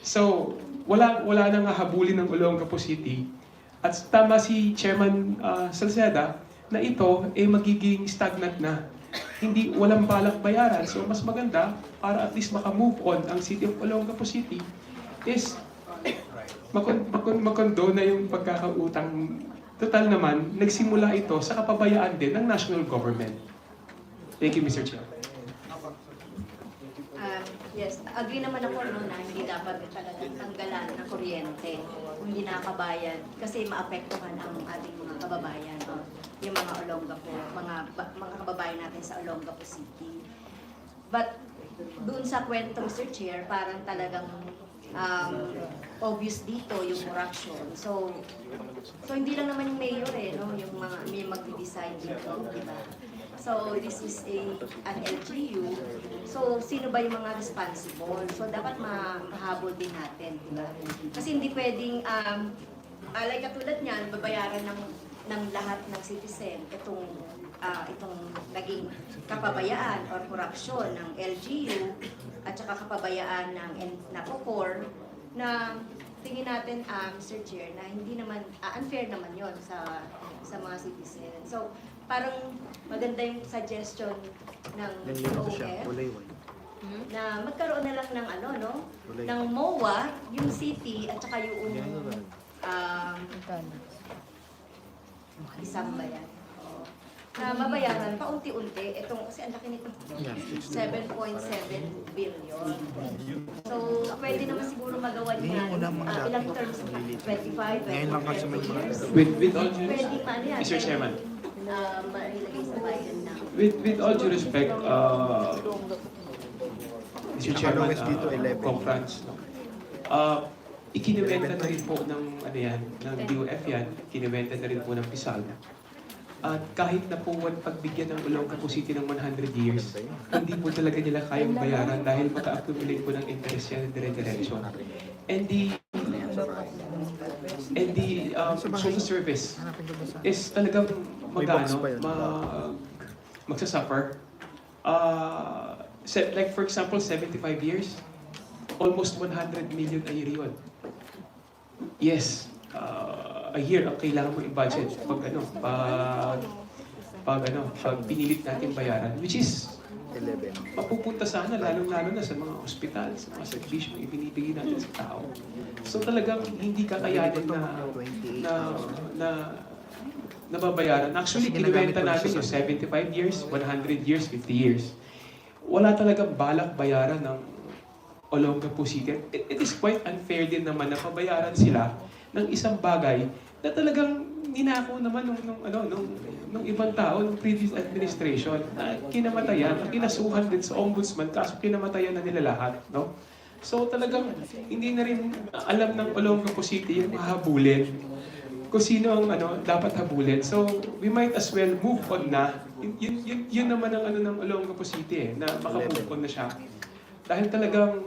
So, wala nang hahabulin ng Olongapo City. At tama si Chairman Salceda na ito ay magiging stagnant na. Hindi, walang balak bayaran. So, mas maganda para at least makamove on ang City of Olongapo City is makondo na yung pagkakautang. Total naman, nagsimula ito sa kapabayaan din ng national government. Thank you, Mr. Chair. Yes, agree naman ako no, na hindi dapat talagang tanggalan ng kuryente kung hindi nakakabayad kasi maapektuhan ang ating mga kababayan, yung mga Olongapo, mga kababayan natin sa Olongapo City. But doon sa kwento, Mr. Chair, parang talagang obvious dito yung corruption. So hindi lang naman yung mayor no, yung mga may magde-decide dito, di ba? So this is an LGU. So sino ba yung mga responsible? So dapat mahabol din natin, di ba? Kasi hindi pwedeng like katulad niyan, babayaran ng lahat ng citizen itong naging kapabayaan or korupsyon ng LGU at saka kapabayaan ng NAPOCOR na tingin natin, Mr. Chair, na hindi naman, unfair naman yon sa mga citizen. So, parang maganda yung suggestion ng OF na magkaroon na lang ng ng MOA, yung city, at saka yung isang bayan. Na mabayaran paunti-unti itong kasi ang laki nito 7.7 billion. So pwede naman siguro magawa niyan ilang terms 25 years. With all due Pwede pa yan. Mr. Chairman. Mailagay sa bayan na. With all due respect, Mr. Chairman, conference, ikinuwenta na rin po ng ng DOF yan, kinuwenta na rin po ng PISAL. At kahit na po pagbigyan ng Olongapo City ng 100 years, hindi po talaga nila kayang bayaran dahil maka-accumulate po ng interest yan dire-diretso. And the social service is talagang magsasuffer. Like for example, 75 years, almost 100 million a year yun. Yes, a year ang kailangan mo i-budget pag pinilit natin bayaran, which is mapupunta sana lalong-lalo na sa mga ospital, sa mga servisyo ibinibigay natin sa tao. So talagang hindi kakayanin na nababayaran. Actually, kinuwenta natin yung 75 years, 100 years, 50 years. Wala talagang balak bayaran ng Olongapo City. It is quite unfair din naman na pabayaran sila ng isang bagay na talagang ninako naman nung ibang tao, ng previous administration, na kinamatayan, na kinasuhan din sa ombudsman, kaso kinamatayan na nila lahat, no? So talagang hindi na rin alam ng Olongapo City yung hahabulin, kung sino ang dapat habulin. So we might as well move on na. Yun naman ang ng Olongapo City na makamove on na siya. Dahil talagang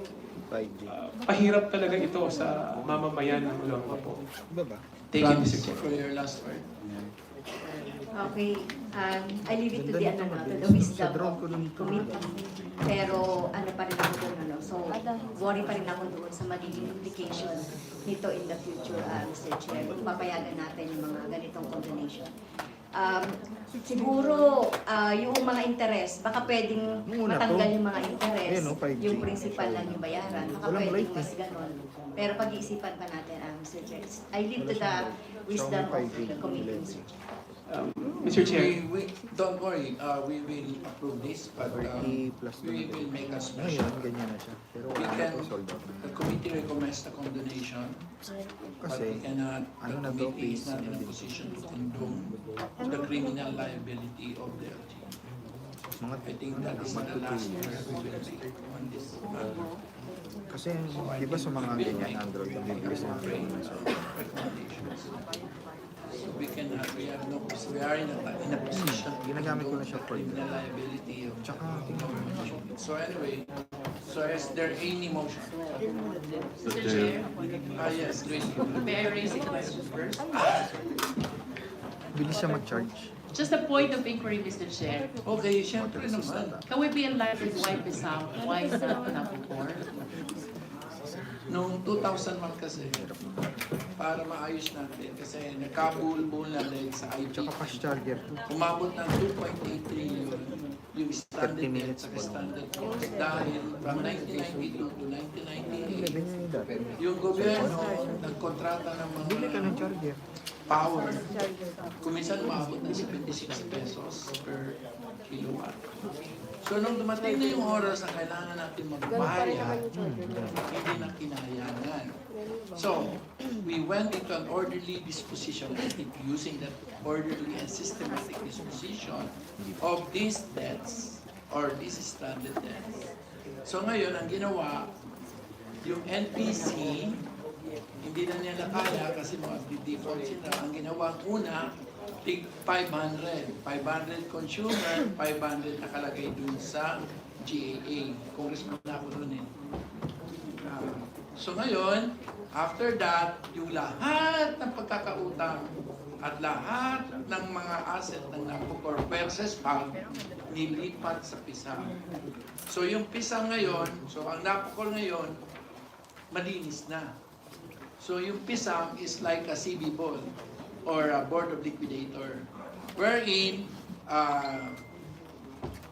pahirap talaga ito sa mamamayan ng Olongapo. Thank you, Mr. Chair. For your last word. Okay, I leave it to the wisdom of the committee. Pero pa rin ako doon, so worry pa rin ako doon sa magiging implication nito in the future, Mr. Chair, kung papayagan natin yung mga ganitong combination. Siguro, yung mga interest, baka pwedeng matanggal yung mga interest, yung principal lang yung bayaran, baka pwedeng mas ganon. Pero pag-iisipan pa natin, Mr. Chair. I leave to the wisdom of the committee, Mr. Chair. Mr. Chair. Don't worry, we will approve this, but we will make a special. The committee recommends the condonation, but we cannot, the committee is not in a position to condone the criminal liability of the LG. I think that is the last word we will make on this. Kasi, di ba sa mga ganyan, Android, ang bibilis na recommendations. So we cannot, we are in a position ginagamit ko na siya for criminal liability of tsaka government. So anyway, so So is there any motion? Mr. Chair, Yes, Luis. may I raise a question first? Bilis siya mag-charge. Just a point of inquiry, Mr. Chair. Okay, syempre naman. Can we be enlightened with why Pisang? Why not Napocor? Noong 2001 kasi, para maayos natin, kasi nagkabulbul na dahil sa Tsaka IGP. fast charger. Umabot ng 2.8 trillion yung standard 30 debt minutes sa po. standard cost. Dahil from 1992 to 1998, Ganyan yung dati. yung gobyerno nagkontrata ng Bili ka ng mga charger. power. Kuminsan umabot ng 76 pesos per kilowatt. So nung dumating na yung oras na kailangan natin magbayad, hindi na kinayangan. So, we went into an orderly disposition, I think using that orderly and systematic disposition of these debts or these stranded debts. So ngayon, ang ginawa, yung NPC, hindi na niya nakaya kasi mag-default sila. Ang ginawa una, tig 500. 500 consumer, 500 nakalagay dun sa GAA. Congressman na ako dun eh. So ngayon, after that, yung lahat ng pagkakautang at lahat ng mga asset ng Napocor versus PAG, nilipat sa PISA. So yung PISA ngayon, so ang Napocor ngayon, malinis na. So yung PISA is like a CB ball or a board of liquidator, wherein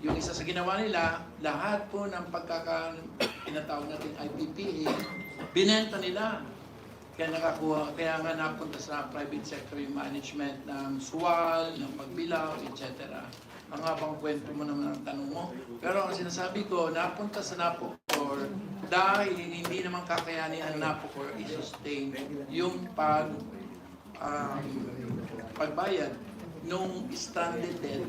yung isa sa ginawa nila, lahat po ng tinatawag natin IPPA, binenta nila. Kaya nga napunta sa private sector yung management ng SWAL, ng pagbilaw, etc. Ang habang kwento mo naman ang tanong mo. Pero ang sinasabi ko, napunta sa Napocor dahil hindi naman kakayanin ang Napocor i-sustain yung pagbayad nung stranded debt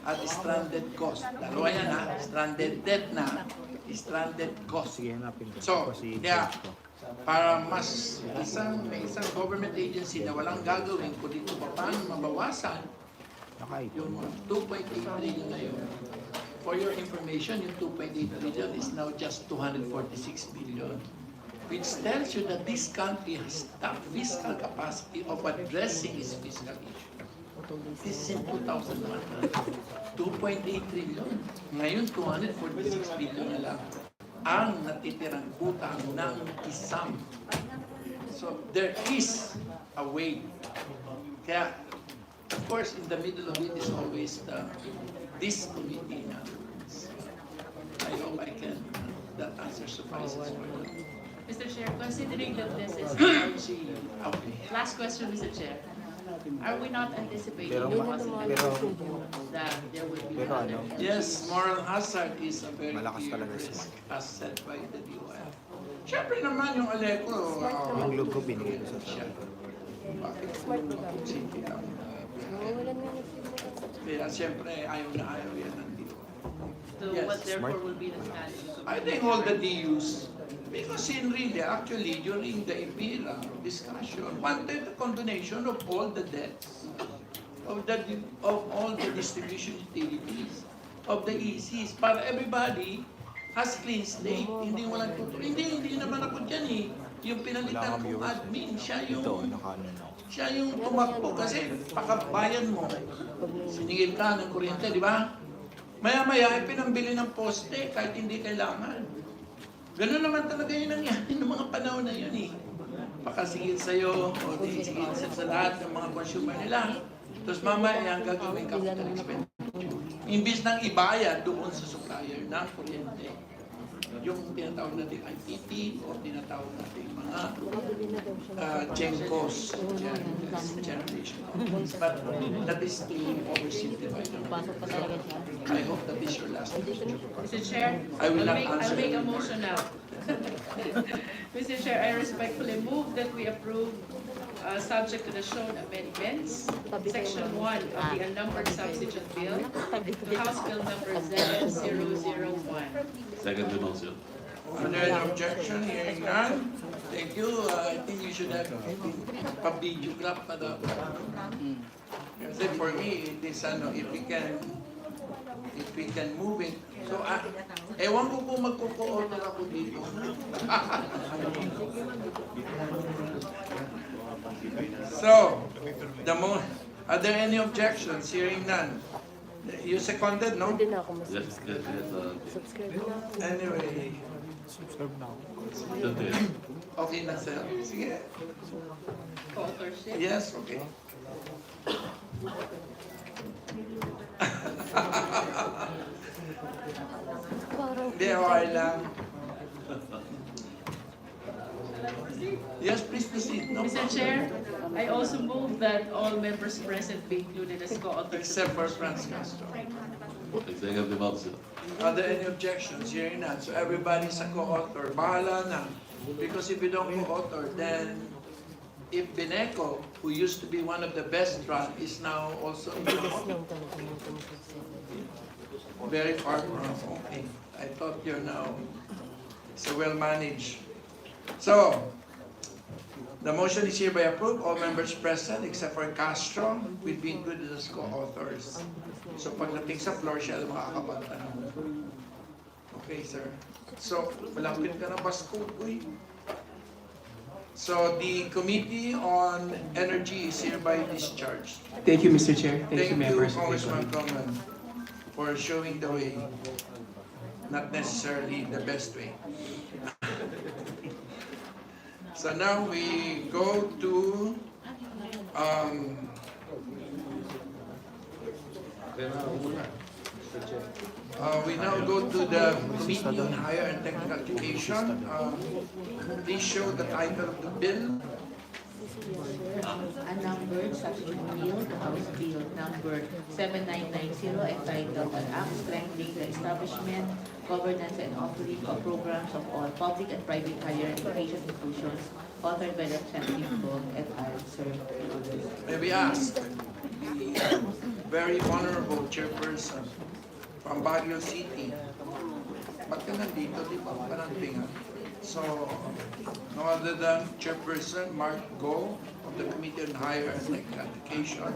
at stranded cost. Dalawa yan ha, stranded debt na, stranded cost. Sige, hanapin ko. So, Kasi kaya, para may isang government agency na walang gagawin kundi ito paano mabawasan yung 2.8 trillion na yun. For your information, yung 2.8 trillion is now just 246 billion. Which tells you that this country has the fiscal capacity of addressing its fiscal issue. This is in 2001. 2.8 trillion. Ngayon, 246 billion na lang ang natitirang utang ng isang. So, there is a way. Kaya, of course, in the middle of it is always this committee na. I hope that answer suffices for you. Mr. Chair, considering that this is Okay. last question, Mr. Chair, are we not anticipating Pero- the possibility pero- that there will be pero another? Yes, moral hazard is a very Malakas clear talaga risk si as said by the DOF. Siyempre naman yung Aleco, Yung logo binigay ko sa siya. sarili. Bakit? Sige lang. Kaya siyempre ayaw na ayaw yan ng DOF. So Yes. what therefore will be the status? I think all the DUs, because in really, actually, during the EPIRA discussion, wanted a combination of all the debts, of all the distribution utilities, of the ECs, para everybody has clean slate. Hindi walang tuturo. Hindi naman ako dyan eh. Yung pinalitan kong admin, siya yung tumakbo kasi pakabayan mo. Siningil ka ng kuryente, di ba? Maya-maya ay pinambili ng poste kahit hindi kailangan. Ganun naman talaga yung nangyari ng mga panahon na yun eh. Pakasigil sa'yo o di sigil sa lahat ng mga consumer nila. Tapos mamaya ang gagawin capital expenditure. Imbis nang ibayad doon sa supplier ng kuryente. Yung tinatawag natin IPP o tinatawag natin mga GENCOs, generation. But that is to oversimplify. I hope that is your last question. Mr. Chair, I will not I'll answer. make a motion now. Mr. Chair, I respectfully move that we approve, subject to the shown amendments, Section 1 of the unnumbered substitute bill, to House Bill number Z001. Second the motion. Are there any objection? Hearing none. Thank you. I think you should have pa-videograph na daw. Kasi for me, it is if we can if we can move it. So, ewan ko kung magko-co-author ako dito. So, are there any objections? Hearing none. You seconded, no? Yes. Anyway, Should be. okay na sir. Sige. Co-authorship? Yes, okay. Hindi, okay lang. Yes, please proceed. No Mr. problem. Chair, I also move that all members present be included as co-authors. Except for Franz Castro. Executive Officer. Are there any objections? Hearing none. So everybody's a co-author. Bahala na. Because if you don't co-author, then if Bineco, who used to be one of the best run, is now also in the very far from. Okay. I thought you're now so well managed. So, the motion is hereby approved. All members present except for Castro will be included as co-authors. So, pagdating sa floor, siya ang makakapagtanong. Okay, sir. So, malapit ka na Pasko, uy. So, the Committee on Energy is hereby discharged. Thank you, Mr. Chair. Thank you, Thank you, members. Congressman Coleman, for showing the way. Not necessarily the best way. So now we go to we now go to the Committee on Higher and Technical Education. Please show the title of the bill. Unnumbered substitute bill to House Bill number 7990 entitled An Act Strengthening the Establishment, Governance and Offering of Programs of all Public and Private Higher Education Institutions, authored by Representative Bog et al. Sir. May we ask the very honorable chairperson from Baguio City. Ba't ka nandito? Di ba panantingan? So, no other than Chairperson Mark Go of the Committee on Higher and Technical Education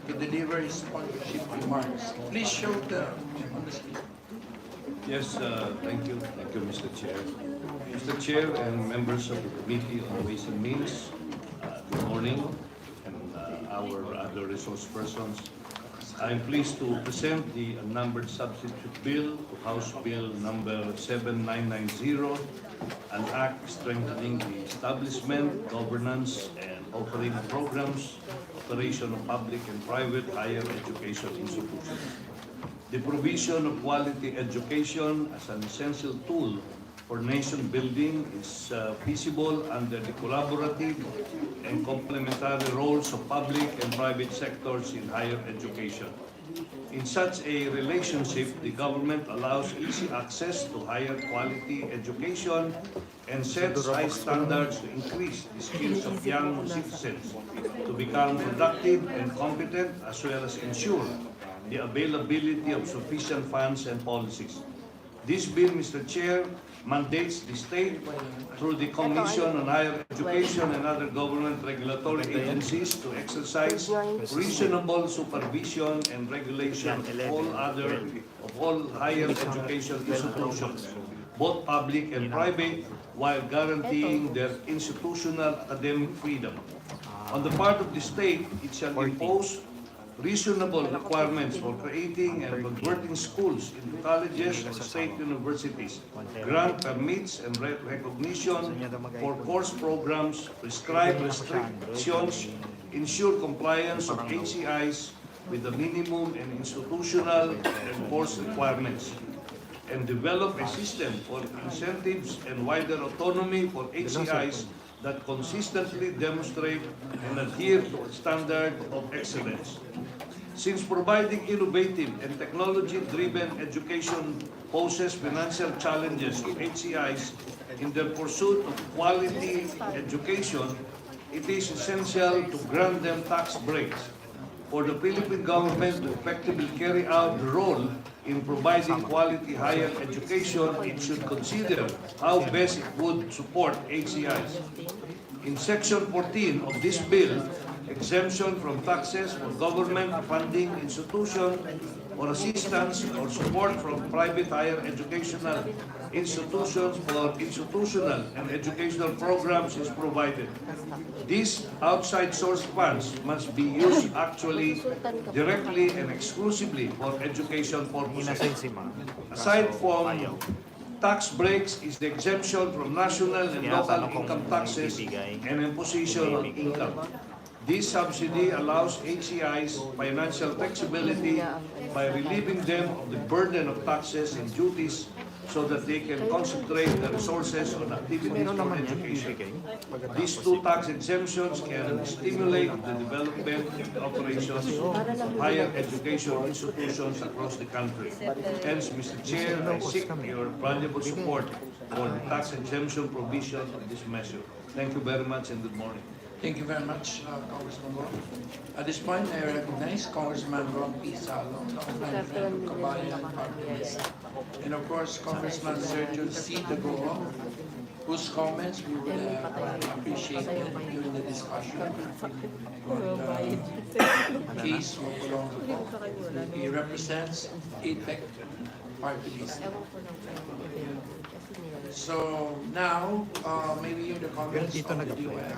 to deliver his sponsorship remarks. Please show on the screen. Yes, thank you, Mr. Chair. Mr. Chair and members of the Committee on Ways and Means, good morning, and our other resource persons. I'm pleased to present the unnumbered substitute bill to House Bill number 7990, an act strengthening the establishment, governance, and offering programs, operation of public and private higher education institutions. The provision of quality education as an essential tool for nation building is feasible under the collaborative and complementary roles of public and private sectors in higher education. In such a relationship, the government allows easy access to higher quality education and sets high standards to increase the skills of young citizens to become productive and competent, as well as ensure the availability of sufficient funds and policies. This bill, Mr. Chair, mandates the state through the Commission on Higher Education and other government regulatory agencies to exercise reasonable supervision and regulation of all higher education institutions, both public and private, while guaranteeing their institutional academic freedom. On the part of the state, it shall impose reasonable requirements for creating and converting schools into colleges or state universities, grant permits and recognition for course programs, prescribe restrictions, ensure compliance of HCIs with the minimum and institutional and course requirements, and develop a system for incentives and wider autonomy for HCIs that consistently demonstrate and adhere to a standard of excellence. Since providing innovative and technology-driven education poses financial challenges to HCIs in their pursuit of quality education, it is essential to grant them tax breaks. For the Philippine government to effectively carry out the role in providing quality higher education, it should consider how best it would support HCIs. In Section 14 of this bill, exemption from taxes for government funding institutions or assistance or support from private higher educational institutions for institutional and educational programs is provided. These outside source funds must be used actually, directly, and exclusively for education purposes. Aside from tax breaks is the exemption from national and local income taxes and imposition on income. This subsidy allows HCIs financial flexibility by relieving them of the burden of taxes and duties so that they can concentrate their resources on activities for education. These two tax exemptions can stimulate the development and operations of higher education institutions across the country. Hence, Mr. Chair, I seek your valuable support for the tax exemption provision of this measure. Thank you very much and good morning. Thank you very much, Congressman Ron. At this point, I recognize Congressman Ron P. Salong, friend of Kabayan Party List. And of course, Congressman Sergio C. Dagoa, whose comments we would appreciate during the discussion on the case of Olongapo. He represents APEC Party List. So now, maybe hear the comments of the DOF.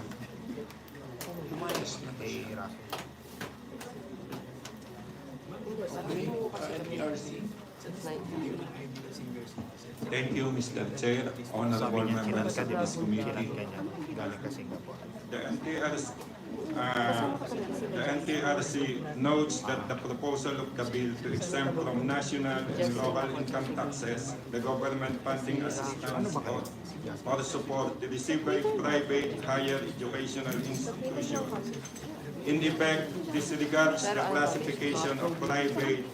Thank you, Mr. Chair, honorable members of this committee. The NTRC notes that the proposal of the bill to exempt from national and local income taxes the government funding assistance or support received by private higher educational institutions. In effect, disregards the classification of private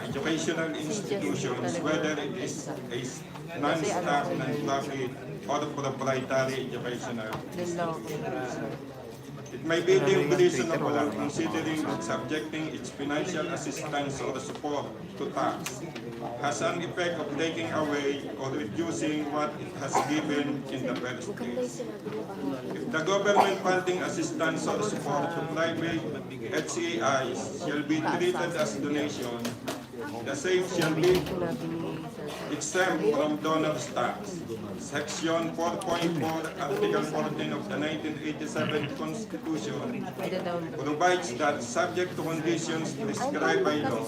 educational institutions, whether it is a non-staff, non-profit, or proprietary educational institution. It may be deemed reasonable considering that subjecting its financial assistance or support to tax has an effect of taking away or reducing what it has given in the first place. If the government funding assistance or support to private HCIs shall be treated as donation, the same shall be exempt from donor's tax. Section 4.4, Article 14 of the 1987 Constitution provides that, subject to conditions prescribed by law,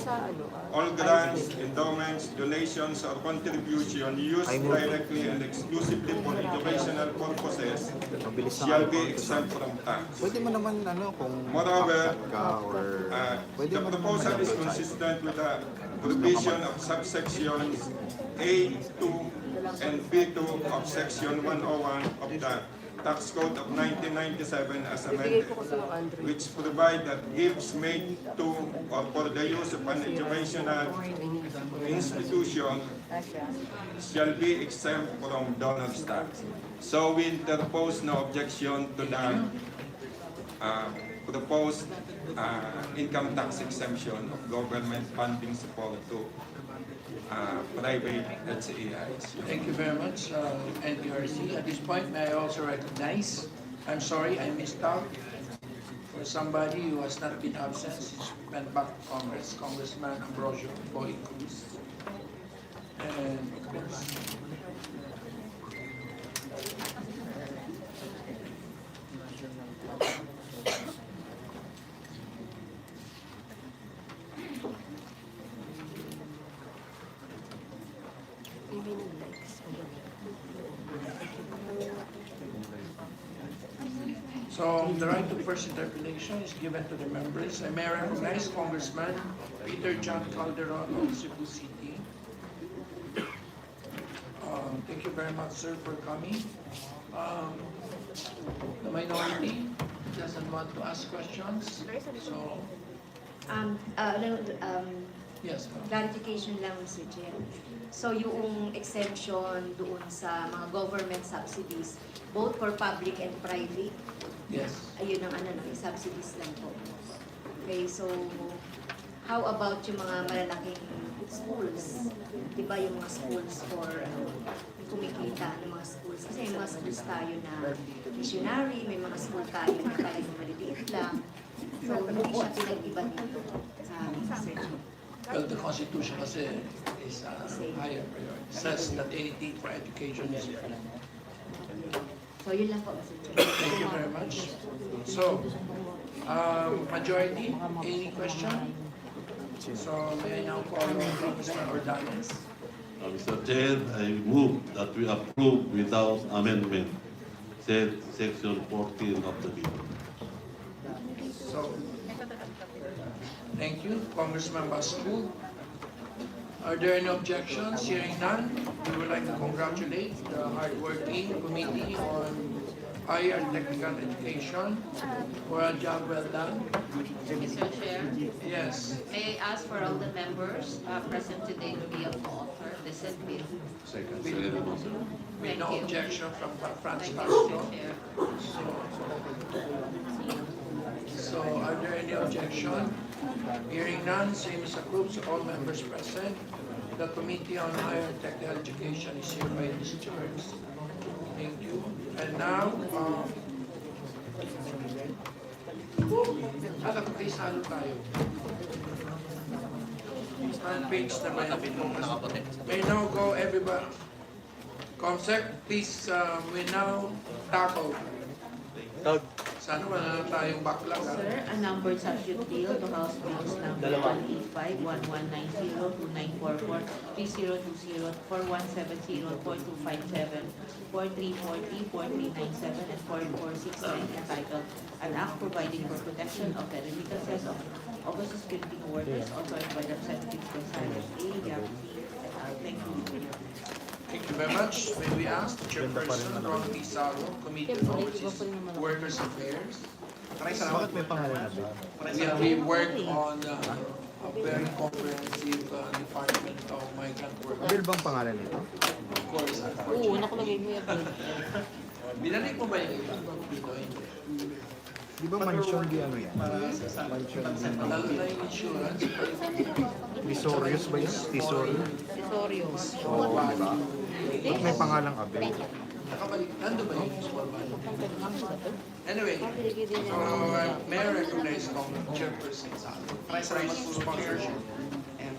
all grants, endowments, donations, or contributions used directly and exclusively for educational purposes shall be exempt from tax. Moreover, the proposal is consistent with the provision of subsections A2 and B2 of Section 101 of the Tax Code of 1997 as amended, which provide that gifts made to or for the use of an educational institution shall be exempt from donor's tax. So we interpose no objection to the proposed income tax exemption of government funding support to private HCIs. Thank you very much, NTRC. At this point, may I also recognize, I'm sorry I missed out, for somebody who has not been absent since we went back to Congress, Congressman Ambrosio Boy Cruz. And of course, so the right to first interpellation is given to the members. I may recognize Congressman Peter John Calderon of Cebu City. Thank you very much, sir, for coming. The minority doesn't want to ask questions, so yes, ma'am. Clarification lang, Mr. Chair. So yung exemption doon sa mga government subsidies, both for public and private, Yes. ayun ang subsidies lang po. Okay, so how about yung mga malalaking schools? Di ba yung mga schools for kumikita ng mga schools? Kasi may mga schools tayo na missionary, may mga school tayo na talagang maliliit lang. So hindi siya pinag-iba dito sa Well, the Constitution kasi is higher priority. Says that anything for education is free. So yun lang po, Mr. Chair. Thank you very much. So, majority, any question? So, may I now call on Congressman Ordanes? Mr. Chair, I move that we approve without amendment, said section 14 of the bill. So, thank you, Congressman Bastu. Are there any objections? Hearing none, we would like to congratulate the hardworking committee on higher technical education for a job well done. Mr. Chair, Yes, may I ask for all the members present today to be a co-author of the said bill? Second. with no Thank you. objection from Franz Thank you, Castro. Mr. Chair. So, are there any objection? Hearing none, same is approved, so all members present. The Committee on Higher Technical Education is hereby discharged. Thank you. And now, alam ko, salo tayo. On page naman. May now go everybody. Comsec, please, we now tackle. Sana wala na tayong backlog. Sir, a numbered substitute bill to House Bills number 185, 1190, 2944, 3020, 4170, 4257, 4340, 4397, and 4469 entitled An Act Providing for Protection of the Remittances of Overseas Philippine Workers authored by Representative Gonzales A. Gabby. Thank you. Thank you very much. May we ask the Chairperson, Ron Pizarro, Committee on Overseas Workers Affairs. Bakit may pangalan na ba? We work on a very comprehensive Department of Migrant Workers. Bill bang pangalan nito? Of course, Oo, unfortunately. nakalagay mo yan. Binalik mo ba yung iba? Dito, hindi. Di ba mansion di ano yan? Mansion di... Lalo na yung insurance. Tisorius ba yan? Tisorius? Tesorio. Oo, di ba? Ba't may pangalang Abel? Nakabalik. Nando ba yung small value? Anyway, so may I recognize Chairperson Salo. Maraming salamat po, sponsorship. And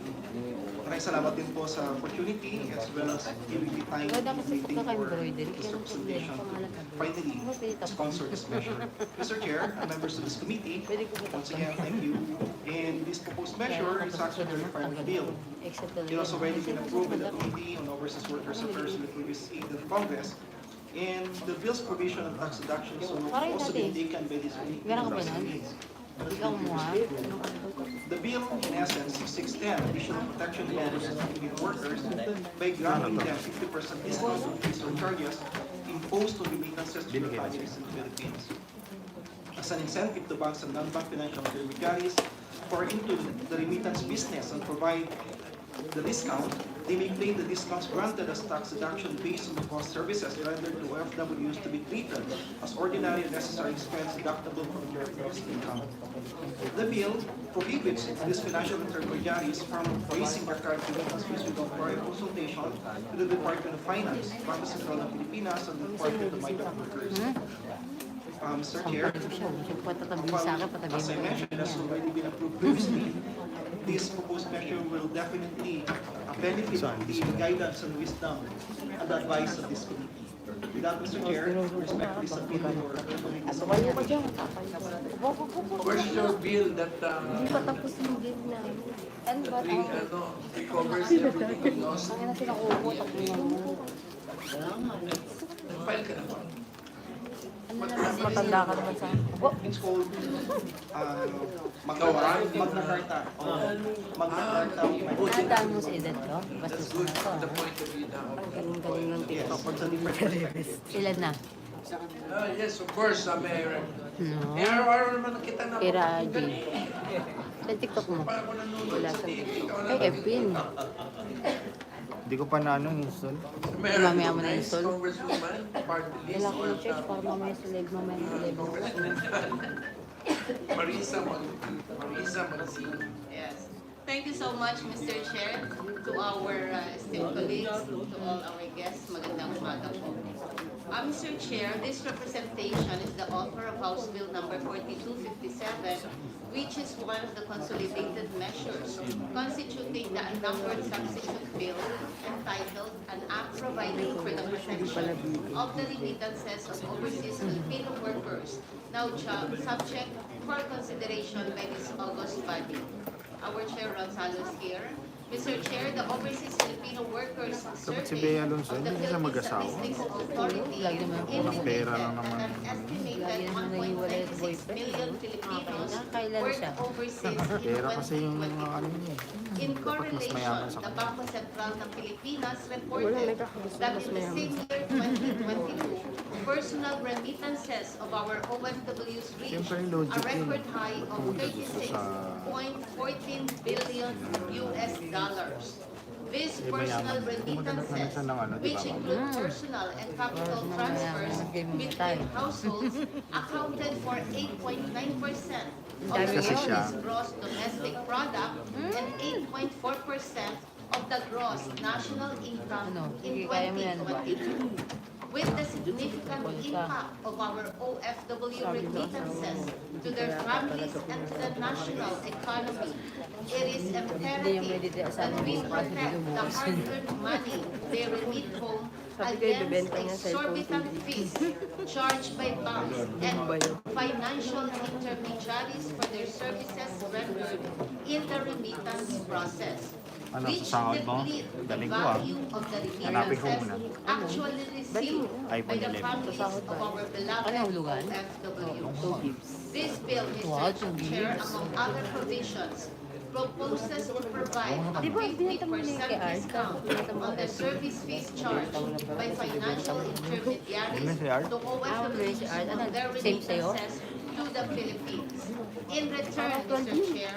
maraming salamat din po sa opportunity as well as giving the time meeting for this representation to finally sponsor this measure. Mr. Chair and members of this committee, once again, thank you. And this proposed measure is actually a requirement bill. It has already been approved by the Committee on Overseas Workers Affairs in the previous aid of Congress. And the bill's provision of tax deductions will also be taken by this committee. Meron ka ba nun? Ikaw mo ha? The bill, in essence, seeks to extend additional protection to overseas Philippine workers by granting them 50% discount on fees or charges imposed on remittances to their families in the Philippines. As an incentive to banks and non-bank financial intermediaries for into the remittance business and provide the discount, they may claim the discounts granted as tax deduction based on the cost services rendered to OFWs to be treated as ordinary and necessary expense deductible from their gross income. The bill prohibits these financial intermediaries from raising their current remittance fees without prior consultation with the Department of Finance, Bangko Sentral ng Pilipinas, and the Department of Migrant Workers. Mr. Chair, as I mentioned, it has already been approved previously. This proposed measure will definitely benefit the guidance and wisdom and advice of this committee. With that, Mr. Chair, respectfully submit your Where's your bill that Hindi pa tapos yung game na. Ano ba? recovers everything we lost? Ang ina sinakuha, takbo mo. File ka na ba? Ano na, mas matanda ka naman sa... It's called Magna Carta. Magna Carta. Nadaan mo sa edad ko? Basta That's sa good to. from the point of view now. Ang galing-galing ng Yes, TikTok. from the different perspectives. Ilan na? Yes, of course, Mayor. No. Araw-araw naman kita na. Kira J. Sa TikTok mo? Para ko nanonood Wala sa sa... TV. Ikaw na Ay, lang. FB yun. Hindi ko pa na ano install. Mayor, Mamaya mo na recognize install. Congresswoman, party list, Wala ko or ng church para mamaya sa live mamaya ng live ako. Marisa Magsino. Yes. Thank you so much, Mr. Chair, to our esteemed colleagues, to all our guests. Magandang umaga po. Mr. Chair, this representation is the offer of House Bill number 4257, which is one of the consolidated measures constituting the unnumbered substitute bill entitled An Act Providing for the Protection of the Remittances of Overseas Filipino Workers, now subject for consideration by this august body. Our Chair Ronzalo is here. Mr. Chair, the Overseas Filipino Workers Dapat si Survey Bea Alonso, of the hindi siya Philippine mag-asawa. Statistics Authority Lagi mo indicated pera lang that naman. an estimated 1.96 million Filipinos Kailan work siya? overseas in Pera kasi yung 2022. ano niya. In Dapat mas correlation, mayaman sa the kanya. Bangko Sentral ng Pilipinas reported that in the same year 2022, personal remittances of our OFWs reached Siyempre, a logic yun. record high of Kung gusto sa- $36.14 billion US dollars. These Eh, personal mayaman. Maghanap na remittances, siya ng ano, di which ba, ma'am? include personal and capital transfers between households, accounted for 8.9% of the Kasi siya. country's gross domestic product and 8.4% of the gross national income in 2022. With the significant impact of our OFW remittances to their families and to the national economy, it is imperative that we protect the hard-earned money they remit home against exorbitant fees charged by banks and financial intermediaries for their services rendered in the remittance process, Ano, which sa sahod mo? deplete the Galing ko, ah. value of the Hanapin ko remittances muna. actually received by iPhone the 11. families of our beloved OFWs. This bill, Mr. Chair, among other provisions, proposes to provide a 50% discount on the service fees charged by financial intermediaries to OFWs on their remittances to the Philippines. In return, Mr. Chair,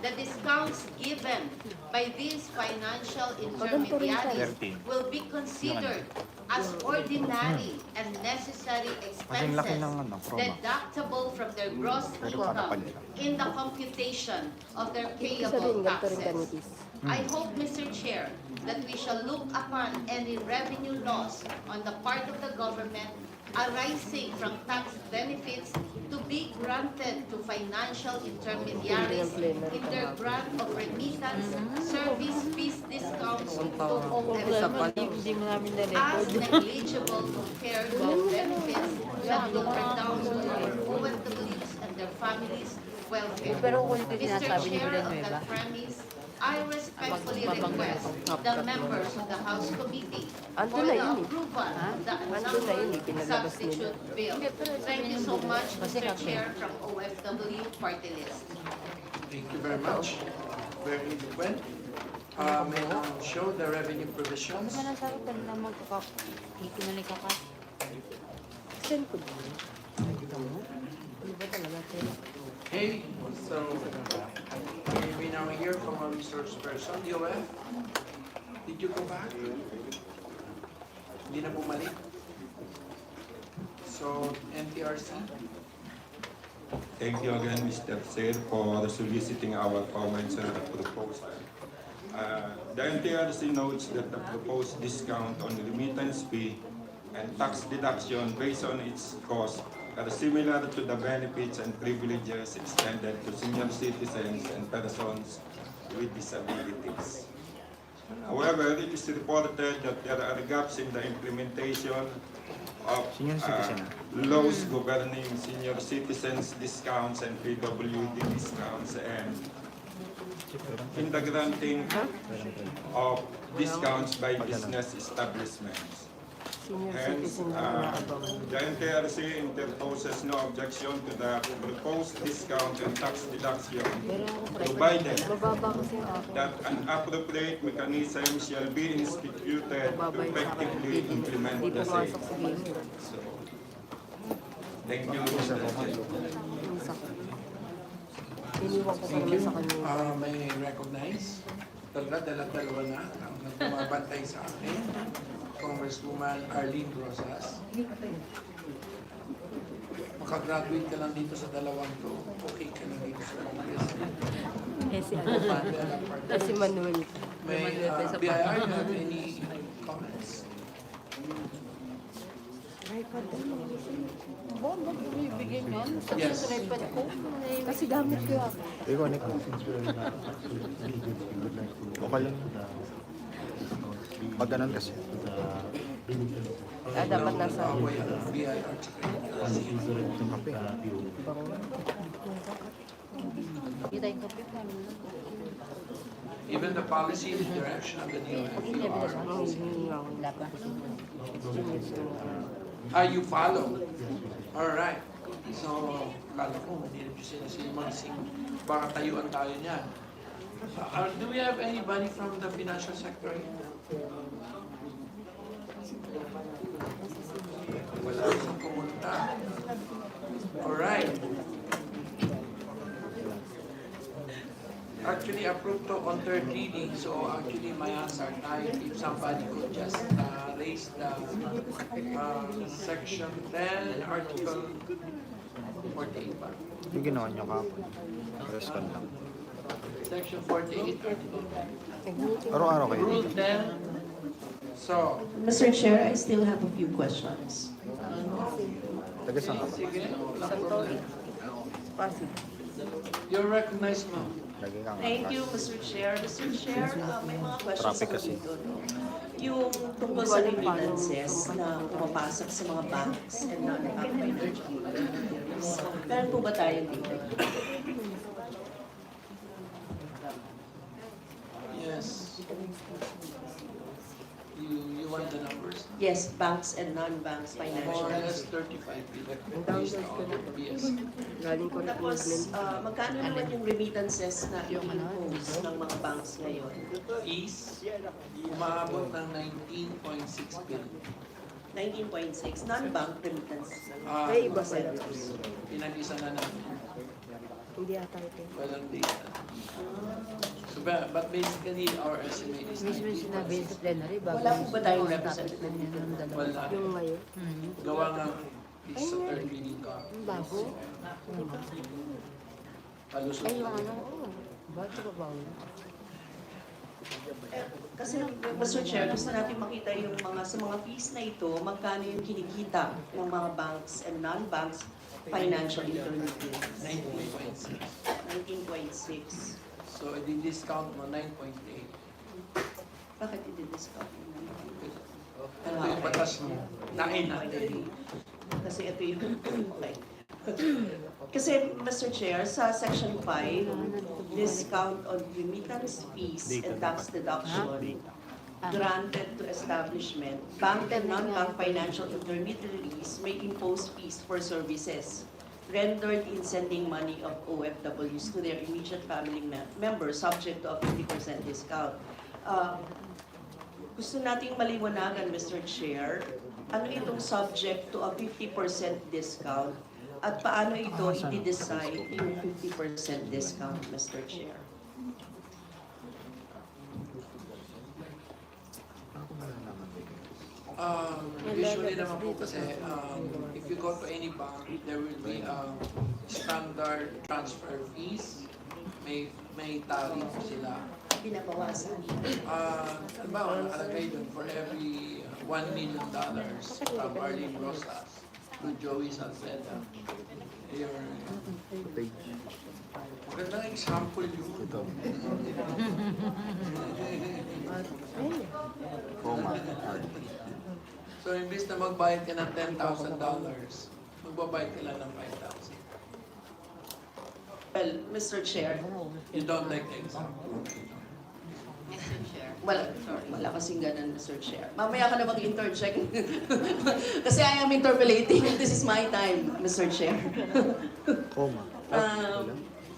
the discounts given by these financial intermediaries will be considered as ordinary and necessary Kasing laki expenses ng ano, promo. deductible from their gross Pero paano pa income nila? in the computation of their payable taxes. I hope, Mr. Chair, that we shall look upon any revenue loss on the part of the government arising from tax benefits to be granted to financial intermediaries in their grant of remittance, service fees discounts to OFWs as negligible compared to the benefits that will redound to our OFWs and their families' welfare. Pero kung ito Mr. sinasabi ni Chair, on Villanueva, that premise, I respectfully request the members of the House Committee for the approval of the unnumbered substitute bill. Thank you so much, Mr. Chair, from OFW Party List. Thank you very much. Very eloquent. May now show the revenue provisions. Ano sabi ko na magkakap? Hindi na nagkakas. Send ko ba? Ano ba talaga ito? Okay, so may we now hear from our resource person, DOF. Did you go back? Hindi na bumalik. So, NTRC. Thank you again, Mr. Chair, for soliciting our comments on the proposal. The NTRC notes that the proposed discount on remittance fee and tax deduction based on its cost are similar to the benefits and privileges extended to senior citizens and persons with disabilities. However, it is reported that there are gaps in the implementation of Senior citizen. laws governing senior citizens discounts and PWD discounts, and in the granting of discounts by business establishments. Hence, the NTRC interposes no objection to the proposed discount and tax deduction, provided that an appropriate mechanism shall be instituted to effectively implement the same. So, thank you, Mr. Chair. Thank you. May recognize. Talaga, dalawa na ang nagmabantay sa akin. Congresswoman Arlene Rosas. Makagraduate ka lang dito sa dalawang to. Okay ka lang dito sa Congress. Si ano pa? Si Manuel. May BIR, you have any comments? iPad din. Ba, bibigyan yun? Yes. Sa iPad ko. Kasi gamit ko ako. Ikaw, Nick. Since we're not actually legal, we would like to Okay lang. Pag ganun kasi. Dapat nasa... Kita yung kapit namin. Even the policy, the direction of the new FER. You follow. All right. So, kala ko, hindi rin sila magsing. Baka tayuan tayo niyan. Do we have anybody from the financial sector here? Wala isang kumunta. All right. Actually, approved to on third reading, so actually my answer tayo if somebody could just raise the section 10, article 48 ba? Yung ginawa niyo kapon. Respond lang. Section 48, article 10. Araw-araw kayo. Rule 10. So, Mr. Chair, I still have a few questions. Taga-saan ka ba? sige, walang problem. You're recognized, ma'am. Lagi kang Thank you, Mr. Chair. Mr. Chair, may mga questions Traffic ako kasi. dito. No? Yung tungkol sa remittances na pumapasok sa mga banks and non-bank financial intermediaries. Meron po ba tayo dito? Yes. You want the numbers? Yes, banks and non-banks financial More or less institutions. 35 billion based on BSC. Tapos, magkano naman yung remittances na i-impose ng mga banks ngayon? Fees, umabot ng 19.6 billion. 19.6, non-bank remittances. Iba pa yun. Pinag-isa na namin. Hindi ata ito. Walang data. So, but basically, our estimate is Mismo yung sinabi sa plenary, bago Wala po ba tayong representative? Wala. Yung ngayon? Gawa nga is sa third reading ka. Bago? Palusot Ay, yung lang. ano, oo. Ba't ba bago? Kasi, Mr. Chair, gusto natin makita yung sa mga fees na ito, magkano yung kinikita ng mga banks and non-banks financial intermediaries. 19.6. 19.6. So, i-discount mo 9.8. Bakit i-discount mo? Ano yung batas mo? Nain natin. Kasi ito yung, okay. Kasi, Mr. Chair, sa Section 5, discount on remittance fees and tax deduction granted to establishment, bank and non-bank financial intermediaries may impose fees for services rendered in sending money of OFWs to their immediate family members subject to a 50% discount. Gusto nating maliwanagan, Mr. Chair, ano itong subject to a 50% discount at paano ito i-decide yung 50% discount, Mr. Chair? Usually naman po kasi, if you go to any bank, there will be standard transfer fees. May tariff sila. Binabawasan. Halimbawa, nakalagay doon for every $1 million from Arlene Rosas to Joey Salceda. Magandang example yun. Ito. Coma. So, imbis na magbayad ka ng $10,000, magbabayad ka lang ng $5,000. Well, Mr. Chair, You don't like the example. wala kasing ganun, Mr. Chair. Mamaya ka na mag-interject. Kasi I am interpolating. This is my time, Mr. Chair. Coma.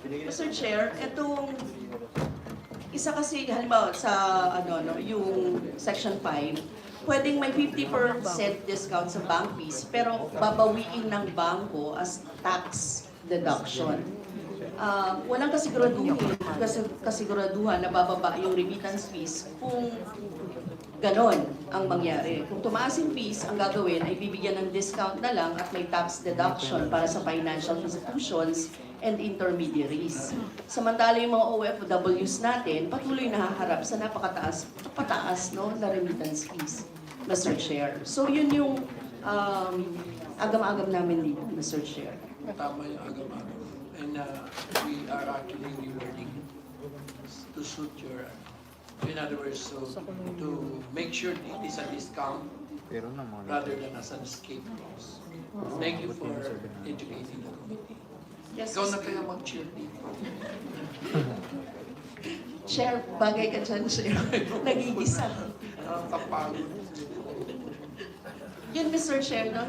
Mr. Chair, itong isa kasi halimbawa sa yung Section 5, pwedeng may 50% discount sa bank fees pero babawiin ng bangko as tax deduction. Walang kasiguraduhan na bababa yung remittance fees kung ganon ang mangyari. Kung tumaas yung fees, ang gagawin ay bibigyan ng discount na lang at may tax deduction para sa financial institutions and intermediaries. Samantala yung mga OFWs natin, patuloy nahaharap sa napakataas na remittance fees, Mr. Chair. So yun yung agam-agam namin dito, Mr. Chair. Tama yung agam-agam. And we are actually rewarding to suit your, in other words, so to make sure it is a discount Pero naman. rather than as an escape clause. Thank you for educating the committee. Yes, Ikaw na kaya mag-cheer dito. Chair, bagay ka dyan, Chair. Nagigisa. Kapagod. Yun, Mr. Chair, no,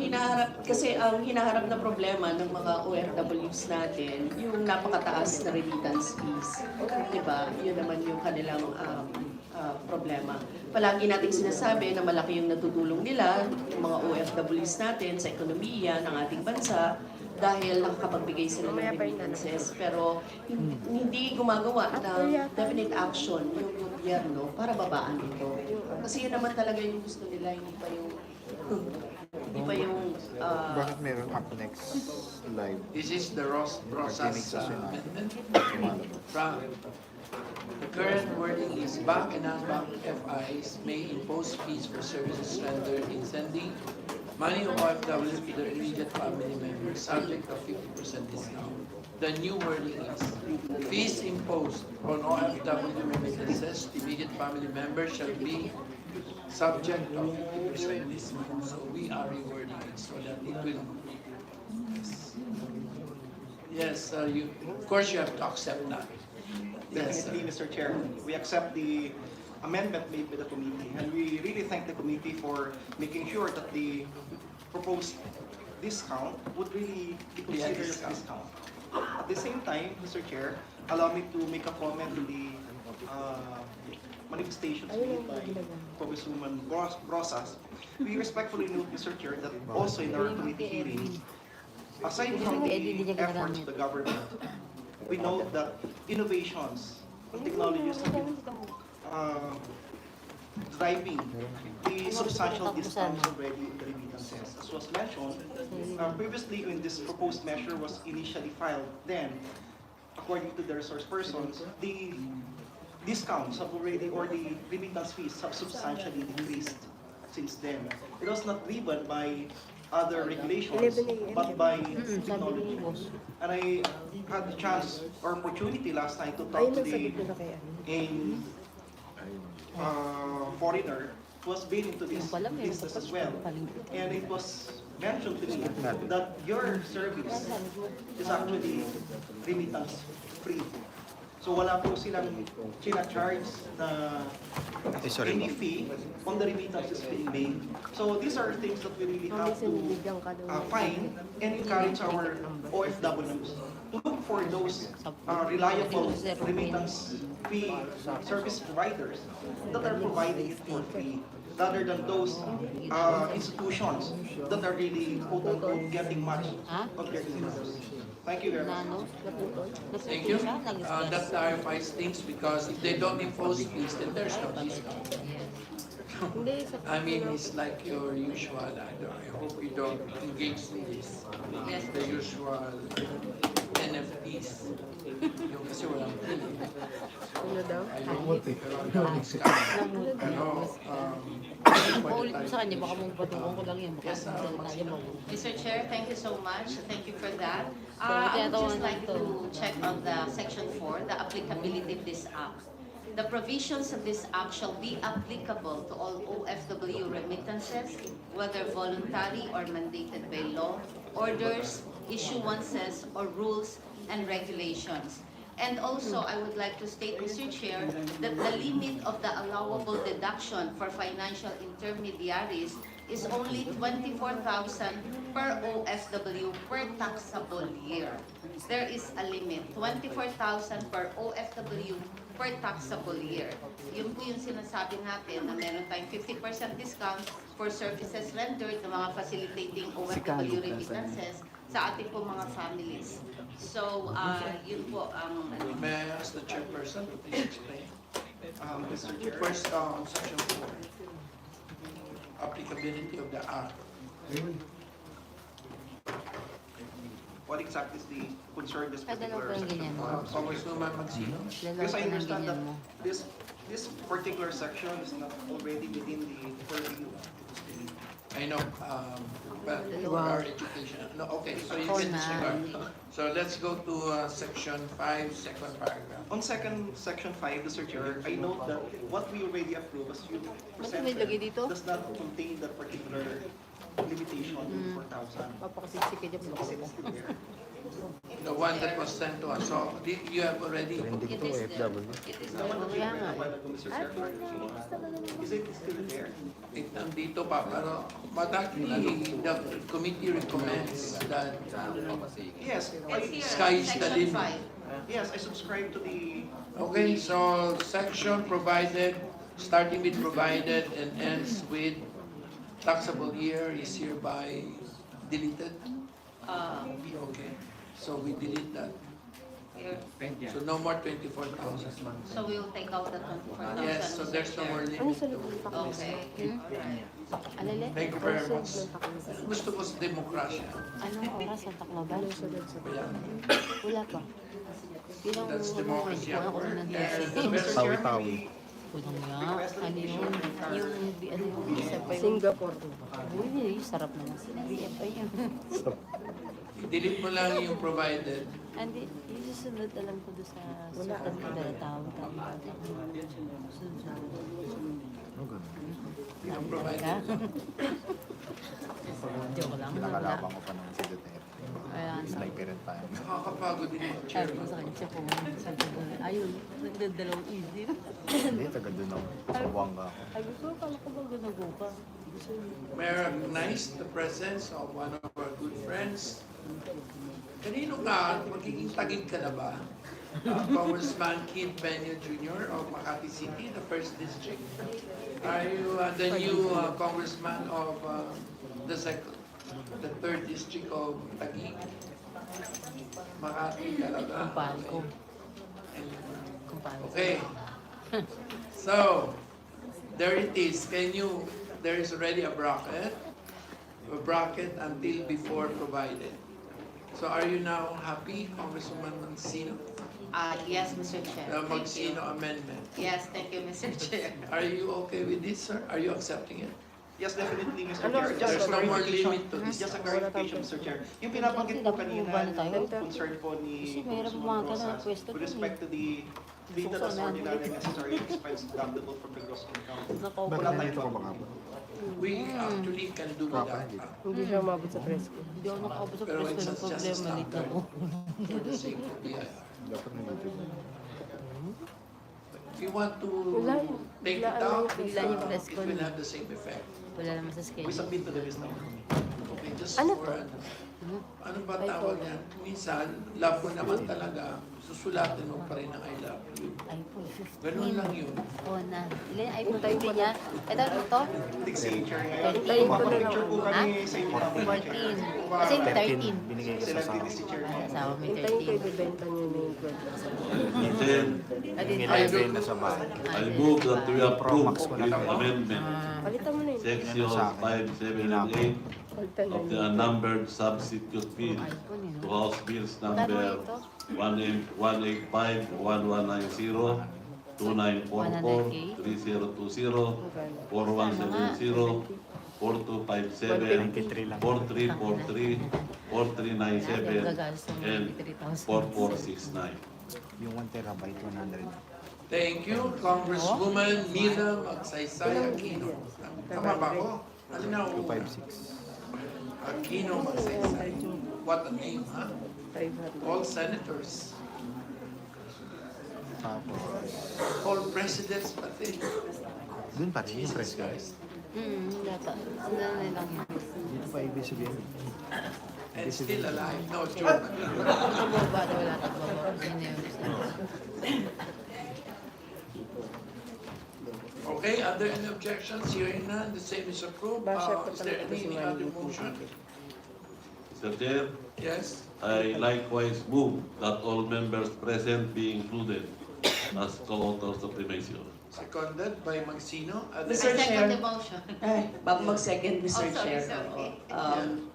kasi ang hinaharap na problema ng mga OFWs natin, yung napakataas na remittance fees. Diba? Yun naman yung kanilang problema. Palagi nating sinasabi na malaki yung natutulong nila, yung mga OFWs natin sa ekonomiya ng ating bansa, dahil nakakapagbigay sila ng remittances. Pero hindi gumagawa ng definite action yung gobyerno para babaan ito. Kasi yun naman talaga yung gusto nila, hindi pa yung Bakit meron up next live? This is the Rosas amendment. From the current wording is bank and non-bank FIs may impose fees for services rendered in sending money or OFWs to their immediate family members, subject to 50% discount. The new wording is fees imposed on OFW remittances to immediate family members shall be subject to 50% discount. So we are rewording it so that it will. Yes, of course you have to accept that. Yes, Definitely, Mr. Chair. We accept the amendment made by the committee, and we really thank the committee for making sure that the proposed discount would really be considered as a discount. At the same time, Mr. Chair, allow me to make a comment to the manifestations made by Congresswoman Rosas. We respectfully note, Mr. Chair, that also in our committee hearing, aside from the efforts of the government, we note that innovations and technologies have been driving the substantial discounts already in the remittances. As was mentioned, previously when this proposed measure was initially filed, then, according to the resource persons, the discounts have already, or the remittance fees have substantially decreased since then. It was not driven by other regulations, but by technology. And I had the chance or opportunity last night to talk to a foreigner who has been into this business as well. And it was mentioned to me that your service is actually remittance free. So wala po silang charge na any fee on the remittances being made. So these are things that we really have to find and encourage our OFWs to look for those reliable remittance fee service providers that are providing it for free, rather than those institutions that are really quote-unquote getting much compared to others. Thank you very much. Thank you. That clarifies things because if they don't impose fees, then there's no discount. I mean, it's like your usual, I hope you don't engage in this. Yes. The usual NFTs. Yung kasi walang pili. Ano daw? Pero discount. Paulit mo sa kanya, baka mong patungkol ko lang yun. Yes, Mr. Chair, thank you so much. Thank you for that. I would just like to check on the section 4, the applicability of this act. The provisions of this act shall be applicable to all OFW remittances, whether voluntary or mandated by law, orders, issuances, or rules and regulations. And also, I would like to state, Mr. Chair, that the limit of the allowable deduction for financial intermediaries is only 24,000 per OFW per taxable year. There is a limit, 24,000 per OFW per taxable year. Yun po yung sinasabi natin na meron tayong 50% discount for services rendered ng mga facilitating OFW remittances sa ating po mga families. So, yun po ang... May I ask the chairperson to please explain? Mr. Chair. First, section 4. Applicability of the act. What exactly is the concern this Kada lang po particular yung ganyan section? mo. Congresswoman Magsino. Because I understand that this particular section is not already within the purview. I know, but for our education. No, okay, so you can disregard. So let's go to section 5, second paragraph. On section 5, Mr. Chair, I note that what we already approved as you Bakit may lagay presented dito? does not contain that particular limitation of 4,000. Papakasiksik ka dyan. Kasi it's still there. The one that was sent to us. So you have already. Trending to FW. The one that you Kaya read nga. a while ago, Mr. Chair. Is it still there? Nandito pa, pero but actually, the committee recommends that Yes, It's here, Sky is the section limit. 5. yes, I subscribe to the Okay, so section provided, starting with provided and ends with taxable year is hereby deleted. Okay, so we delete that. Here. So no more 24,000. So we will take out the 24,000. Yes, so there's no more Ano limit. sa loob ng taklas? Okay. Alala? Thank you very much. Gusto ko sa demokrasya. Anong oras ang Tacloban? Kaya, Wala pa. Yun ang that's democracy at work. ng And the Mr. best Chair, Tawi-tawi. Kulang nga. Ano yun? Yung isa pa yung... Singapore. Uy, sarap na nga sila. BFI yun. delete mo lang yung provided. Hindi, yung susunod alam ko doon sa sukat ko dahil tawag Ano ganun? Yung provided. Joke lang. Pinakalabang ko pa naman si Duterte. Ayan, Sniper and time. Nakakapagod din yung sabi chairman. ko sa kanya siya po. Ayun, nagdadalawang isip. Hindi, taga doon ako. Sa Buanga ako. Sabi ko, kala ko bang ganago ka? May I recognize the presence of one of our good friends. Kanino ka? Magiging tagig ka na ba? Congressman Keith Benyo Jr. of Makati City, the 1st District. Are you the new congressman of the 3rd District of Taguig? Makati talaga. Kumpal ko. Okay. So, there it is. There is already a bracket until before provided. So are you now happy, Congresswoman Magsino? Yes, Mr. Chair. The Thank you. Magsino amendment. Yes, thank you, Mr. Chair. Are you okay with this, sir? Are you accepting it? Yes, definitely, Mr. Chair. There's no more limit to this. Just a clarification, Mr. Chair. Yung pinabanggit po kanina, yung concern po Kasi ni mayroon Congresswoman mga ganun Rosas pwesto with dun respect to the data as ordinary and necessary expense deductible from the gross income. Ba't nandito ka ba nga ba? We actually can do that. Hindi siya umabot sa presko. Hindi ako nakaabot sa Pero presko it's ng just a problema nito standard ako. for the sake of BIR. Dapat nandito. If you want to take it out, it will have the same effect. Wala naman sa We schedule. submit to the wisdom. Okay, just for ano ba tawag yan? Minsan, love mo naman talaga, susulatin mo pa rin ang I love you. iPhone 15. Ganun lang yun. Oo na. Ilan yung iPhone 15 niya? Ito? Take signature ngayon. 13. Mapapicture po Ha? kami sa inyo. 14. Kasi 13. Binigay ko sa Sila asawa. si Chair. Asawa may Hintayin kayo 13. bibenta niyo na yung 12. Then, Yung 11 na sa bahay. I move that we approve with amendment Palitan mo na yun. section 5, 7, and 8 of the unnumbered substitute bill to House Bills number 185, 1190, 2944, 3020, 4170, 4257, 4343, 4397, and 4469. Yung 1 terabyte, 100. Thank you, Congresswoman Mira Magsaysay Aquino. Tama ba ako? Ano na ako? 256. Aquino Magsaysay. What a name, ha? 500. All senators. Tapos, All presidents pati. dun pa rin yung Jesus presko. Christ. Yata. Sandali lang yun. Dito pa ibig sabihin. And still alive. No joke. Tagboba daw wala tagboba. Yun na yung gusto. Okay, are there any objections? Hearing none, the same is approved. Is there any other motion? Mr. Chair, Yes? I likewise move that all members present be included as co-authors of the measure. Seconded by Magsino. I Other- second the motion. Bago mag-second, Oh, Mr. sorry, Chair. sorry.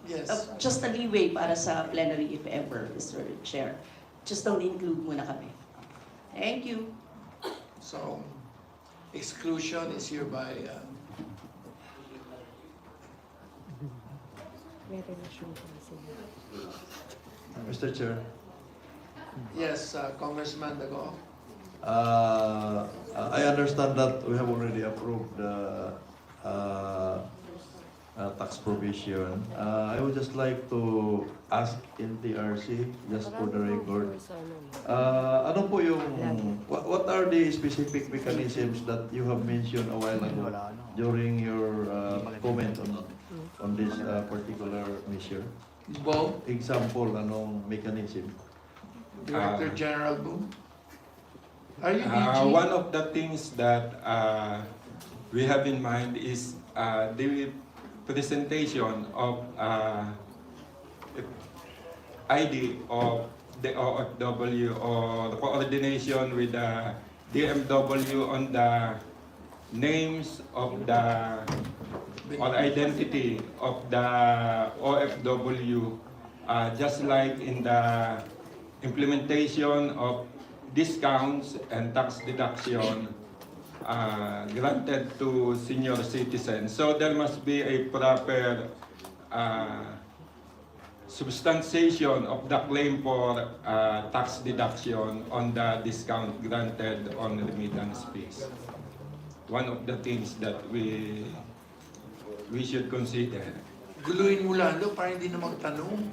Yes. Just a leeway para sa plenary if ever, Mr. Chair. Just don't include muna kami. Thank you. So, exclusion is hereby Mr. Chair, Yes, Congressman Dago. I understand that we have already approved the tax provision. I would just like to ask NTRC, just for the record, ano po yung, what are the specific mechanisms that you have mentioned a while ago during your comment on this particular measure? Bo, Example, anong mechanism? Director General Boom. Are you DG? One of the things that we have in mind is the presentation of ID of the OFW or coordination with the DMW on the names of the or identity of the OFW, just like in the implementation of discounts and tax deduction granted to senior citizens. So there must be a proper substantiation of the claim for tax deduction on the discount granted on remittance fees. One of the things that we should consider. Guluhin mo lalo para hindi na magtanong.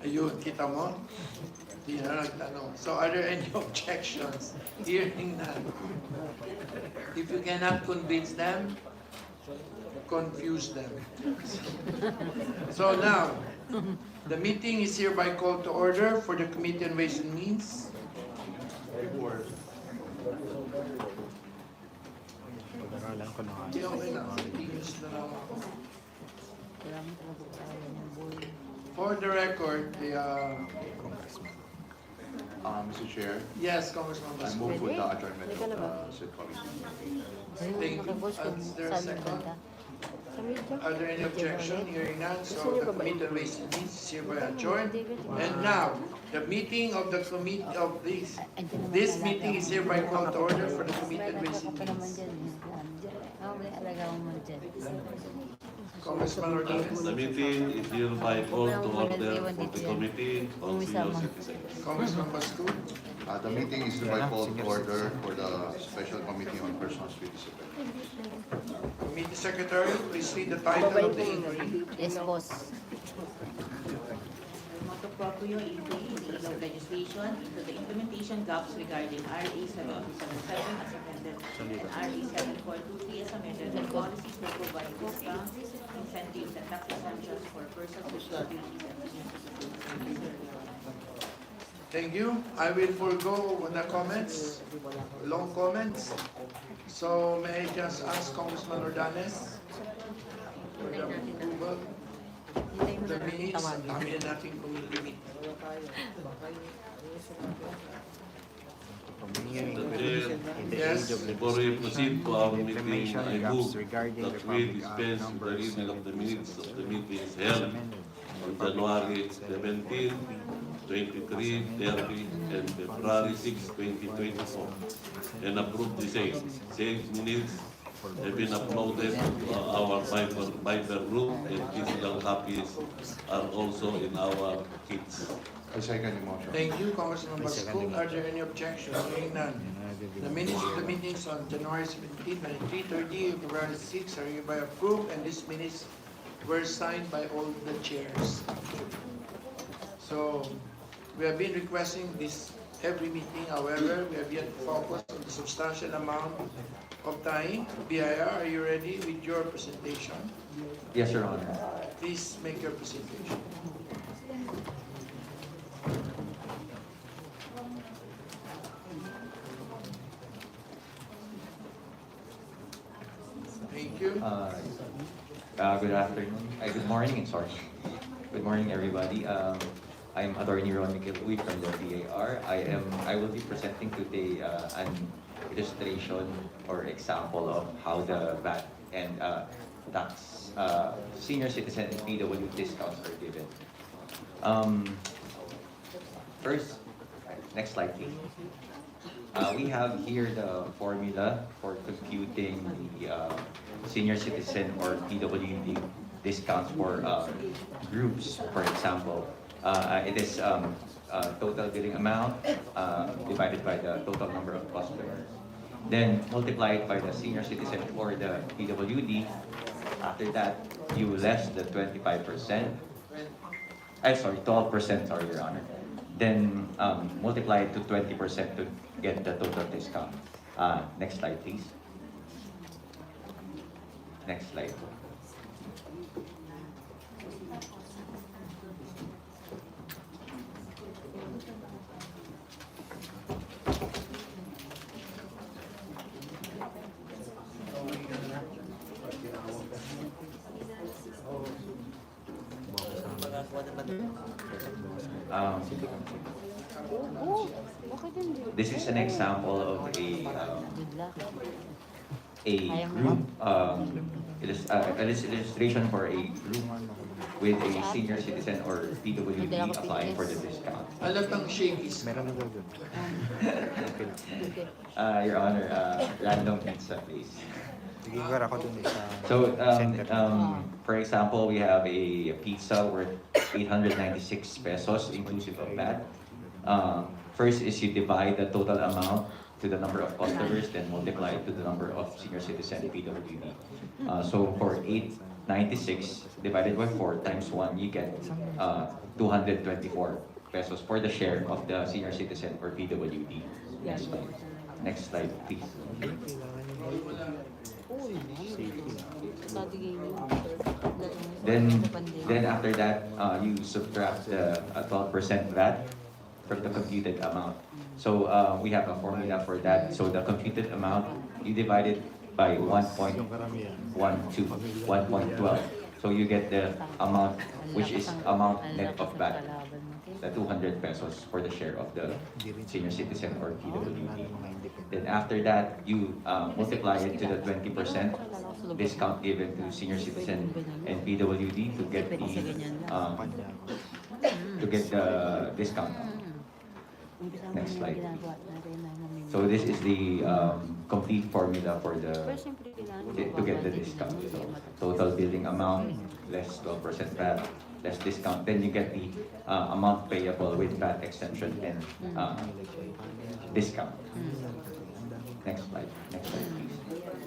Ayun, kita mo? Hindi na nagtanong. So are there any objections? Hearing none. If you cannot convince them, confuse them. So now, the meeting is hereby called to order for the Committee on Ways and Means. Hindi, okay lang. Continuous na lang ako. For the record, the Mr. Chair, yes, Congressman I Basco. move with the adjournment of the City Committee. Thank you. Is there a second? Are there any objection? Hearing none, so the Committee on Ways and Means is hereby adjourned. And now, the meeting of the committee of this meeting is hereby called to order for the Committee on Ways and Means. Congressman Ordonez. The meeting is hereby called to order for the Committee on Senior Citizens. Congressman Basco. The meeting is hereby called to order for the Special Committee on Persons with Disabilities. Committee Secretary, please read the title of the inquiry. Yes, boss. Motu proprio inquiry in the issue of legislation into the implementation gaps regarding RA 7277 as amended and RA 7423 as amended and policies that provide discounts, incentives, and tax exemptions for persons with disabilities and senior citizens. Thank you. I will forego the comments, long comments. So may I just ask Congressman Ordonez for the approval of the minutes. Dami na natin kumikimit. Yes. Before we proceed to our meeting, I move that we dispense with the reading of the minutes of the meetings held on January 17, 23, 30, and February 6, 2024, and approve the same. Same minutes have been uploaded to our Viber group, and physical copies are also in our kits. I second the motion. Thank you, Congressman Basco. Are there any objections? Hearing none. The minutes of the meetings on January 17, 23, 30, and February 6 are hereby approved, and these minutes were signed by all the chairs. So, we have been requesting this every meeting. However, we have yet focused on the substantial amount of time. BIR, are you ready with your presentation? Yes, Your Honor. Please make your presentation. Thank you. Good afternoon. Good morning, sorry. Good morning, everybody. I'm Attorney Ron Miguel Uy from the BIR. I will be presenting today an illustration or example of how the VAT and tax senior citizen and PW discounts are given. First, next slide, please. We have here the formula for computing the senior citizen or PWD discounts for groups, for example. It is total billing amount divided by the total number of customers. Then multiply it by the senior citizen or the PWD. After that, you less the 25%. 12%, sorry, Your Honor. Then multiply it to 20% to get the total discount. Next slide, please. Next slide. This is an example of a group illustration for a group with a senior citizen or PWD applying for the discount. Alatang shakies. Your Honor, random pizza, please. So, For example, we have a pizza worth 896 pesos inclusive of that. First is you divide the total amount to the number of customers, then multiply it to the number of senior citizen PWD. So for 896 divided by 4 times 1, you get 224 pesos for the share of the senior citizen or PWD. Next slide. Next slide, please. Then after that, you subtract the 12% VAT from the computed amount. So we have a formula for that. So the computed amount, you divide it by 1.12. So you get the amount, which is amount net of VAT, the 200 pesos for the share of the senior citizen or PWD. Then after that, you multiply it to the 20% discount given to senior citizen and PWD to get the discount. Next slide. So this is the complete formula for to get the discount. So total billing amount less 12% VAT less discount. Then you get the amount payable with VAT exemption and discount. Next slide. Next slide, please.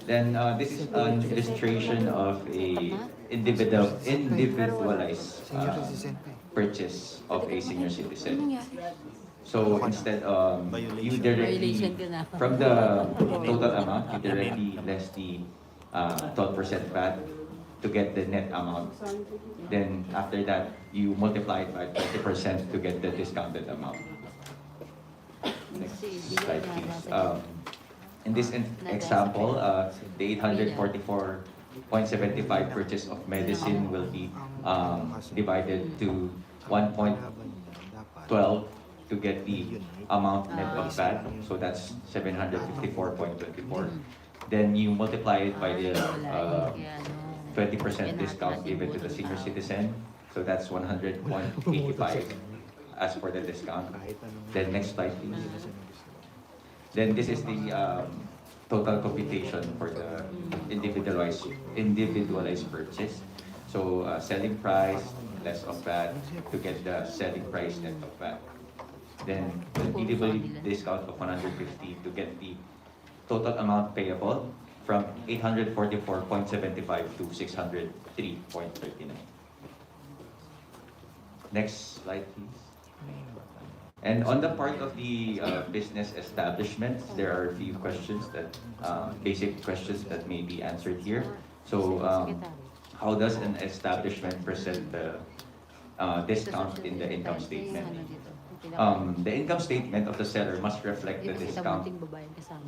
Then this is an illustration of a individualized purchase of a senior citizen. So instead, you directly, from the total amount, you directly less the 12% VAT to get the net amount. Then after that, you multiply it by 20% to get the discounted amount. Next slide, please. In this example, the 844.75 purchase of medicine will be divided to 1.12 to get the amount net of VAT, so that's 754.24. Then you multiply it by the 20% discount given to the senior citizen, so that's 101.85 as for the discount. Then next slide, please. Then this is the total computation for the individualized purchase. So selling price less of VAT to get the selling price net of VAT. Then the PWD discount of 150 to get the total amount payable from 844.75 to 603.39. Next slide, please. And on the part of the business establishments, there are a few questions that, basic questions that may be answered here. So how does an establishment present the discount in the income statement? The income statement of the seller must reflect the discount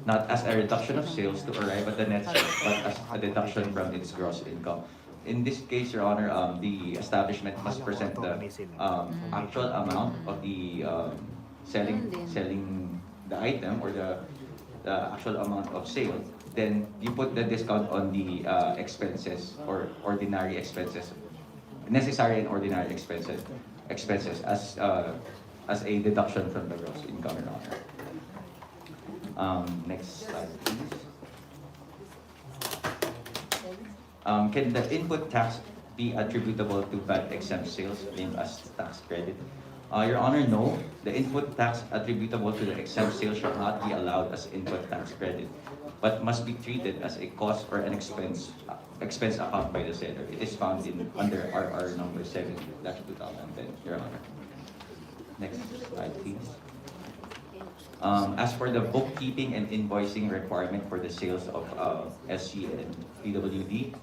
not as a reduction of sales to arrive at the net sales, but as a deduction from its gross income. In this case, Your Honor, the establishment must present the actual amount of the selling the item or the actual amount of sale. Then you put the discount on the expenses or ordinary expenses, necessary and ordinary expenses as a deduction from the gross income, Your Honor. Next slide, please. Can the input tax be attributable to VAT exempt sales named as tax credit? Your Honor, no. The input tax attributable to the exempt sales shall not be allowed as input tax credit, but must be treated as a cost or an expense account by the seller. It is found in under RR number 7/2010, Your Honor. Next slide, please. As for the bookkeeping and invoicing requirement for the sales of SC and PWD,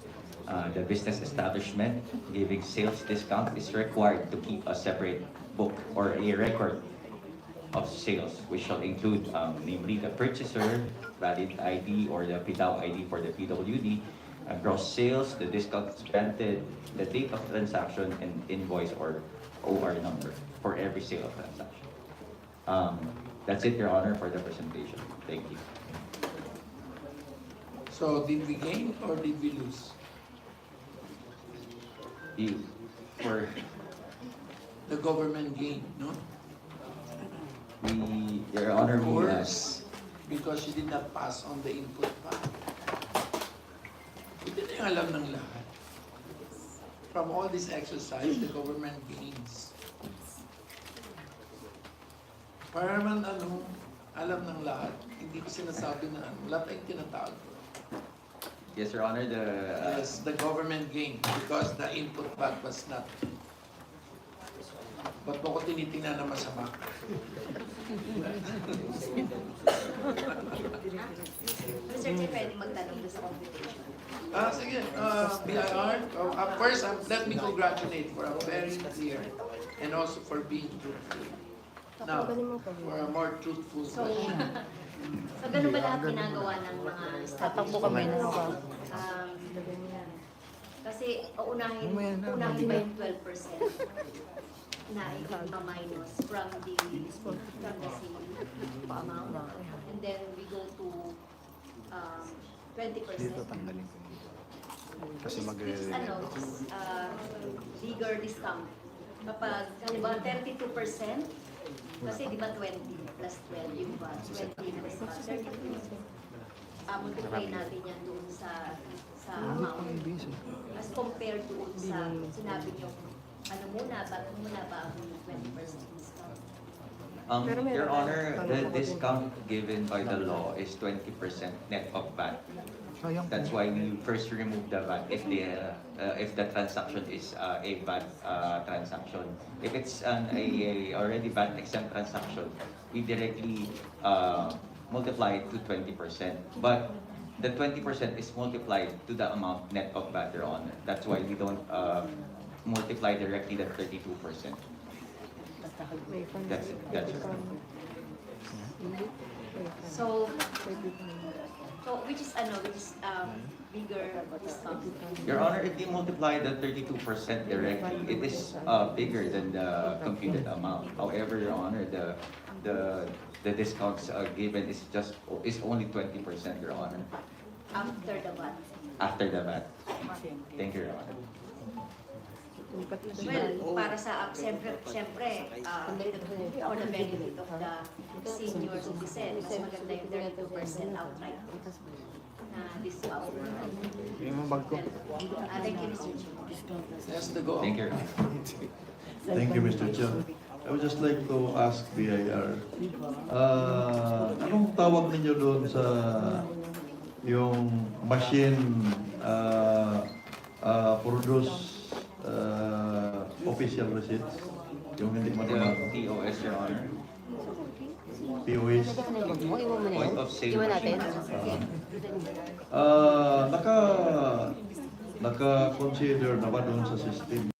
the business establishment giving sales discount is required to keep a separate book or a record of sales, which shall include namely the purchaser, valid ID or the PITAO ID for the PWD, gross sales, the discounts granted, the date of transaction, and invoice or OR number for every sale of transaction. That's it, Your Honor, for the presentation. Thank you. So did we gain or did we lose? For The government gained, no? Your Honor, Of course, because she did not pass on the input back. Hindi na yung alam ng lahat. From all this exercise, the government gains. Para naman alam ng lahat, hindi ko sinasabi na wala tayong tinatawag. Yes, Your Honor, Yes, the government gained because the input back was not. Ba't mo ko tinitingnan na masama? Mr. Chair, pwede magtanong doon sa computation. Sige, BIR. First, let me congratulate for a very clear and also for being truthful. Now, for a more truthful So, question. so ganun ba lahat ginagawa ng mga Tatakbo kami na ako. Kasi unahin ba yung 12% na i-minus from the amount, and then we go to 20%. Dito tanggalin ko. Kasi Which is bigger discount. Kapag, halimbawa, 32%, kasi di ba 20 plus 12 yung ba? 20 plus 32. Multiply natin yan doon sa amount. As compared doon sa sinabi niyo, ba't muna ba ang 20% discount? Your Honor, the discount given by the law is 20% net of VAT. That's why we first remove the VAT if the transaction is a VAT transaction. If it's a already VAT exempt transaction, we directly multiply it to 20%. But the 20% is multiplied to the amount net of VAT, Your Honor. That's why we don't multiply directly the 32%. That's it. That's it. So which is bigger discount? Your Honor, if you multiply the 32% directly, it is bigger than the computed amount. However, Your Honor, the discounts given is only 20%, Your Honor. After the VAT? After the VAT. Thank you, Your Honor. Well, para sa, siyempre, for the benefit of the senior citizen, mas maganda yung 32% outright na discount. Yung bag ko. Thank you, Mr. Chair. Yes, the go. Thank you. Thank you, Mr. Chair. I would just like to ask BIR, anong tawag ninyo doon sa yung machine produce official receipts? Yung hindi matama. POS, Your Honor. POS. Point of sale Iwan natin. machine. Naka-consider na ba doon sa system